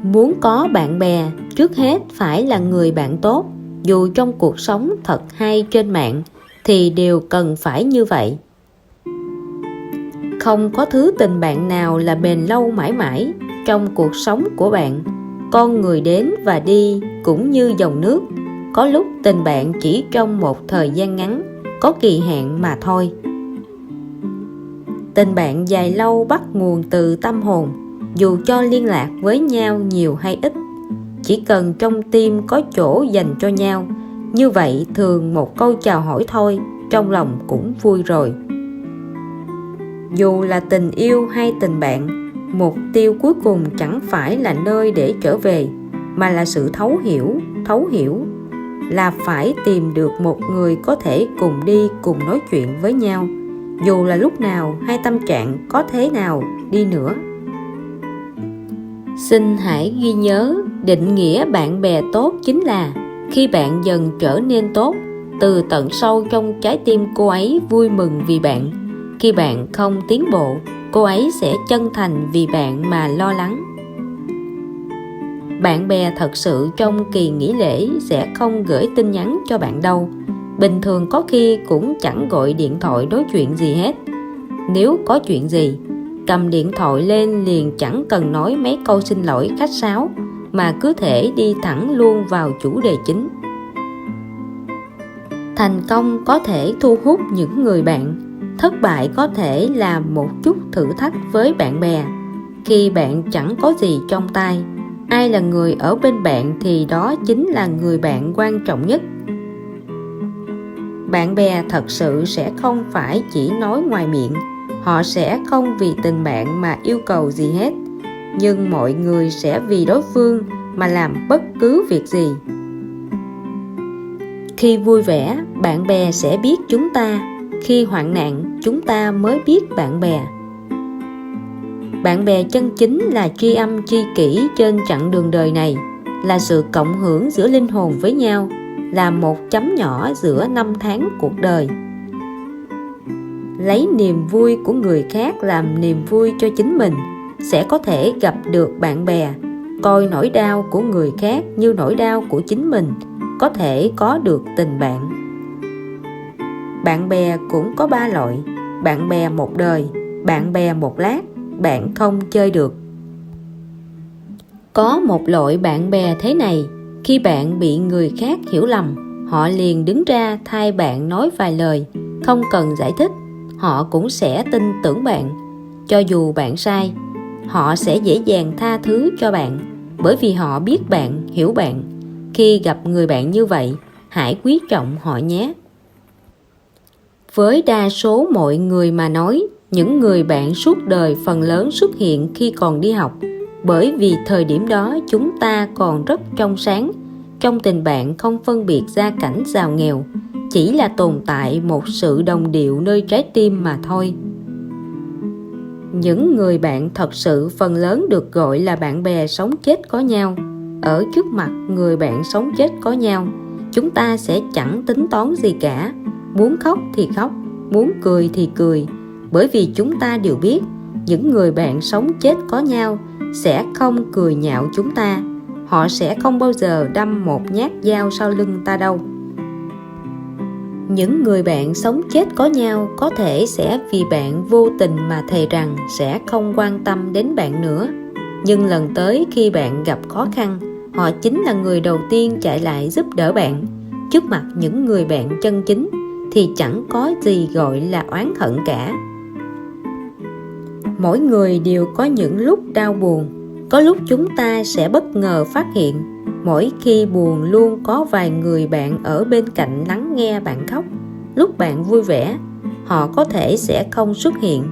Muốn có bạn bè, trước hết phải là người bạn tốt. Dù trong cuộc sống thật hay trên mạng thì đều cần phải như vậy. Không có thứ tình bạn nào là bền lâu mãi mãi. Trong cuộc sống của bạn, con người đến và đi cũng như dòng nước. Có lúc tình bạn chỉ trong một thời gian ngắn, có kỳ hạn mà thôi. Tình bạn dài lâu bắt nguồn từ tâm hồn. Dù cho liên lạc với nhau nhiều hay ít, chỉ cần trong tim có chỗ dành cho nhau, như vậy thường một câu chào hỏi thôi, trong lòng cũng vui rồi. Dù là tình yêu hay tình bạn, mục tiêu cuối cùng chẳng phải là nơi để trở về, mà là sự thấu hiểu là phải tìm được một người có thể cùng đi, cùng nói chuyện với nhau, dù là lúc nào hay tâm trạng có thế nào đi nữa. Xin hãy ghi nhớ, định nghĩa bạn bè tốt chính là khi bạn dần trở nên tốt, từ tận sâu trong trái tim cô ấy vui mừng vì bạn. Khi bạn không tiến bộ, cô ấy sẽ chân thành vì bạn mà lo lắng. Bạn bè thật sự trong kỳ nghỉ lễ sẽ không gửi tin nhắn cho bạn đâu. Bình thường có khi cũng chẳng gọi điện thoại nói chuyện gì hết. Nếu có chuyện gì, cầm điện thoại lên liền, chẳng cần nói mấy câu xin lỗi khách sáo, mà cứ thể đi thẳng luôn vào chủ đề chính. Thành công có thể thu hút những người bạn, thất bại có thể là một chút thử thách với bạn bè. Khi bạn chẳng có gì trong tay, ai là người ở bên bạn thì đó chính là người bạn quan trọng nhất. Bạn bè thật sự sẽ không phải chỉ nói ngoài miệng, họ sẽ không vì tình bạn mà yêu cầu gì hết, nhưng mọi người sẽ vì đối phương mà làm bất cứ việc gì. Khi vui vẻ, bạn bè sẽ biết chúng ta. Khi hoạn nạn, chúng ta mới biết bạn bè. Bạn bè chân chính là tri âm tri kỷ trên chặng đường đời này, là sự cộng hưởng giữa linh hồn với nhau. là một chấm nhỏ giữa năm tháng cuộc đời. Lấy niềm vui của người khác làm niềm vui cho chính mình, sẽ có thể gặp được bạn bè. Coi nỗi đau của người khác như nỗi đau của chính mình, có thể có được tình bạn. Bạn bè cũng có 3 loại: bạn bè một đời, bạn bè một lát, bạn không chơi được. Có một loại bạn bè thế này: khi bạn bị người khác hiểu lầm, họ liền đứng ra thay bạn nói vài lời, không cần giải thích, họ cũng sẽ tin tưởng bạn. Cho dù bạn sai, họ sẽ dễ dàng tha thứ cho bạn, bởi vì họ biết bạn, hiểu bạn. Khi gặp người bạn như vậy, hãy quý trọng họ nhé. Với đa số mọi người mà nói, những người bạn suốt đời phần lớn xuất hiện khi còn đi học, bởi vì thời điểm đó chúng ta còn rất trong sáng. Trong tình bạn không phân biệt gia cảnh giàu nghèo, chỉ là tồn tại một sự đồng điệu nơi trái tim mà thôi. Những người bạn thật sự phần lớn được gọi là bạn bè sống chết có nhau. Ở trước mặt người bạn sống chết có nhau, chúng ta sẽ chẳng tính toán gì cả. Muốn khóc thì khóc, muốn cười thì cười, bởi vì chúng ta đều biết những người bạn sống chết có nhau sẽ không cười nhạo chúng ta. Họ sẽ không bao giờ đâm một nhát dao sau lưng ta đâu. Những người bạn sống chết có nhau có thể sẽ vì bạn vô tình mà thề rằng sẽ không quan tâm đến bạn nữa. Nhưng lần tới khi bạn gặp khó khăn, họ chính là người đầu tiên chạy lại giúp đỡ bạn. Trước mặt những người bạn chân chính thì chẳng có gì gọi là oán hận cả. Mỗi người đều có những lúc đau buồn. Có lúc chúng ta sẽ bất ngờ phát hiện mỗi khi buồn luôn có vài người bạn ở bên cạnh lắng nghe bạn khóc. Lúc bạn vui vẻ, họ có thể sẽ không xuất hiện,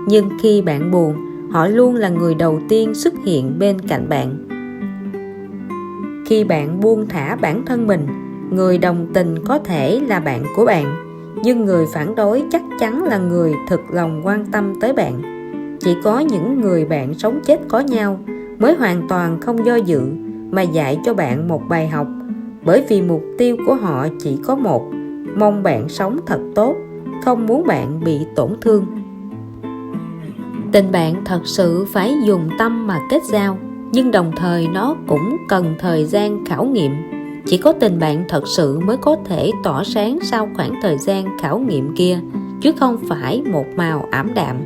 nhưng khi bạn buồn, họ luôn là người đầu tiên xuất hiện bên cạnh bạn. Khi bạn buông thả bản thân mình, người đồng tình có thể là bạn của bạn, nhưng người phản đối chắc chắn là người thực lòng quan tâm tới bạn. Chỉ có những người bạn sống chết có nhau mới hoàn toàn không do dự mà dạy cho bạn một bài học, bởi vì mục tiêu của họ chỉ có một: mong bạn sống thật tốt, không muốn bạn bị tổn thương. Tình bạn thật sự phải dùng tâm mà kết giao, nhưng đồng thời nó cũng cần thời gian khảo nghiệm. Chỉ có tình bạn thật sự mới có thể tỏa sáng sau khoảng thời gian khảo nghiệm kia, chứ không phải một màu ảm đạm.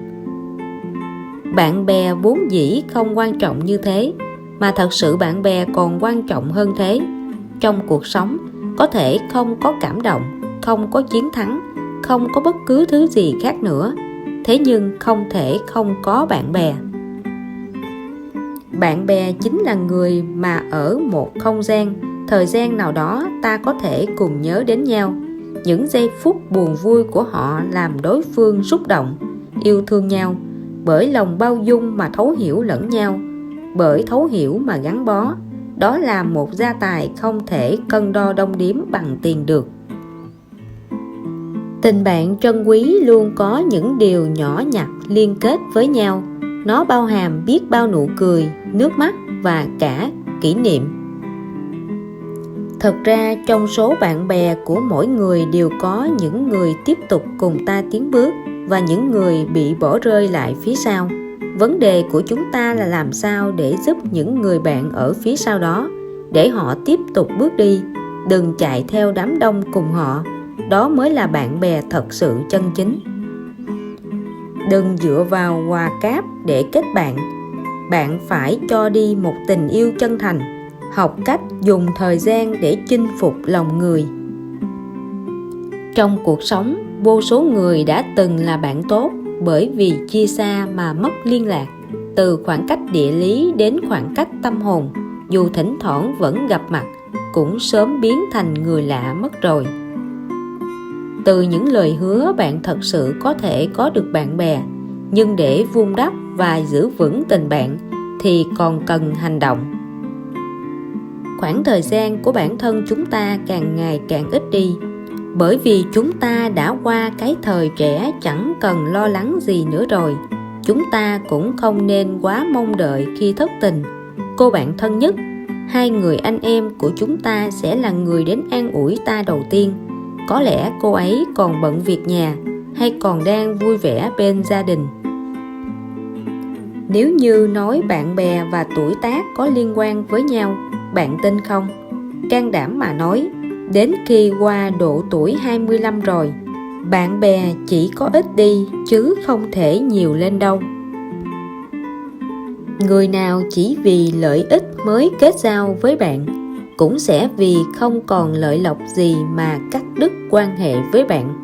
Bạn bè vốn dĩ không quan trọng như thế, mà thật sự bạn bè còn quan trọng hơn thế. Trong cuộc sống, có thể không có cảm động, không có chiến thắng, không có bất cứ thứ gì khác nữa. Thế nhưng không thể không có bạn bè. Bạn bè chính là người mà ở một không gian, thời gian nào đó ta có thể cùng nhớ đến nhau. Những giây phút buồn vui của họ làm đối phương xúc động, yêu thương nhau. Bởi lòng bao dung mà thấu hiểu lẫn nhau, bởi thấu hiểu mà gắn bó. Đó là một gia tài không thể cân đo đong đếm bằng tiền được. Tình bạn trân quý luôn có những điều nhỏ nhặt liên kết với nhau. Nó bao hàm biết bao nụ cười, nước mắt và cả kỷ niệm. Thật ra trong số bạn bè của mỗi người đều có những người tiếp tục cùng ta tiến bước và những người bị bỏ rơi lại phía sau. Vấn đề của chúng ta là làm sao để giúp những người bạn ở phía sau đó, để họ tiếp tục bước đi, đừng chạy theo đám đông cùng họ. Đó mới là bạn bè thật sự chân chính. Đừng dựa vào quà cáp để kết bạn. Bạn phải cho đi một tình yêu chân thành. Học cách dùng thời gian để chinh phục lòng người. Trong cuộc sống, vô số người đã từng là bạn tốt, bởi vì chia xa mà mất liên lạc. Từ khoảng cách địa lý đến khoảng cách tâm hồn, dù thỉnh thoảng vẫn gặp mặt, cũng sớm biến thành người lạ mất rồi. Từ những lời hứa bạn thật sự có thể có được bạn bè, nhưng để vun đắp và giữ vững tình bạn thì còn cần hành động. Khoảng thời gian của bản thân chúng ta càng ngày càng ít đi, bởi vì chúng ta đã qua cái thời trẻ chẳng cần lo lắng gì nữa rồi. Chúng ta cũng không nên quá mong đợi khi thất tình. Cô bạn thân nhất, hai người anh em của chúng ta sẽ là người đến an ủi ta đầu tiên. Có lẽ cô ấy còn bận việc nhà hay còn đang vui vẻ bên gia đình. Nếu như nói bạn bè và tuổi tác có liên quan với nhau, bạn tin không? Can đảm mà nói, đến khi qua độ tuổi 25 rồi, bạn bè chỉ có ít đi chứ không thể nhiều lên đâu. Người nào chỉ vì lợi ích mới kết giao với bạn, cũng sẽ vì không còn lợi lộc gì mà cắt đứt quan hệ với bạn.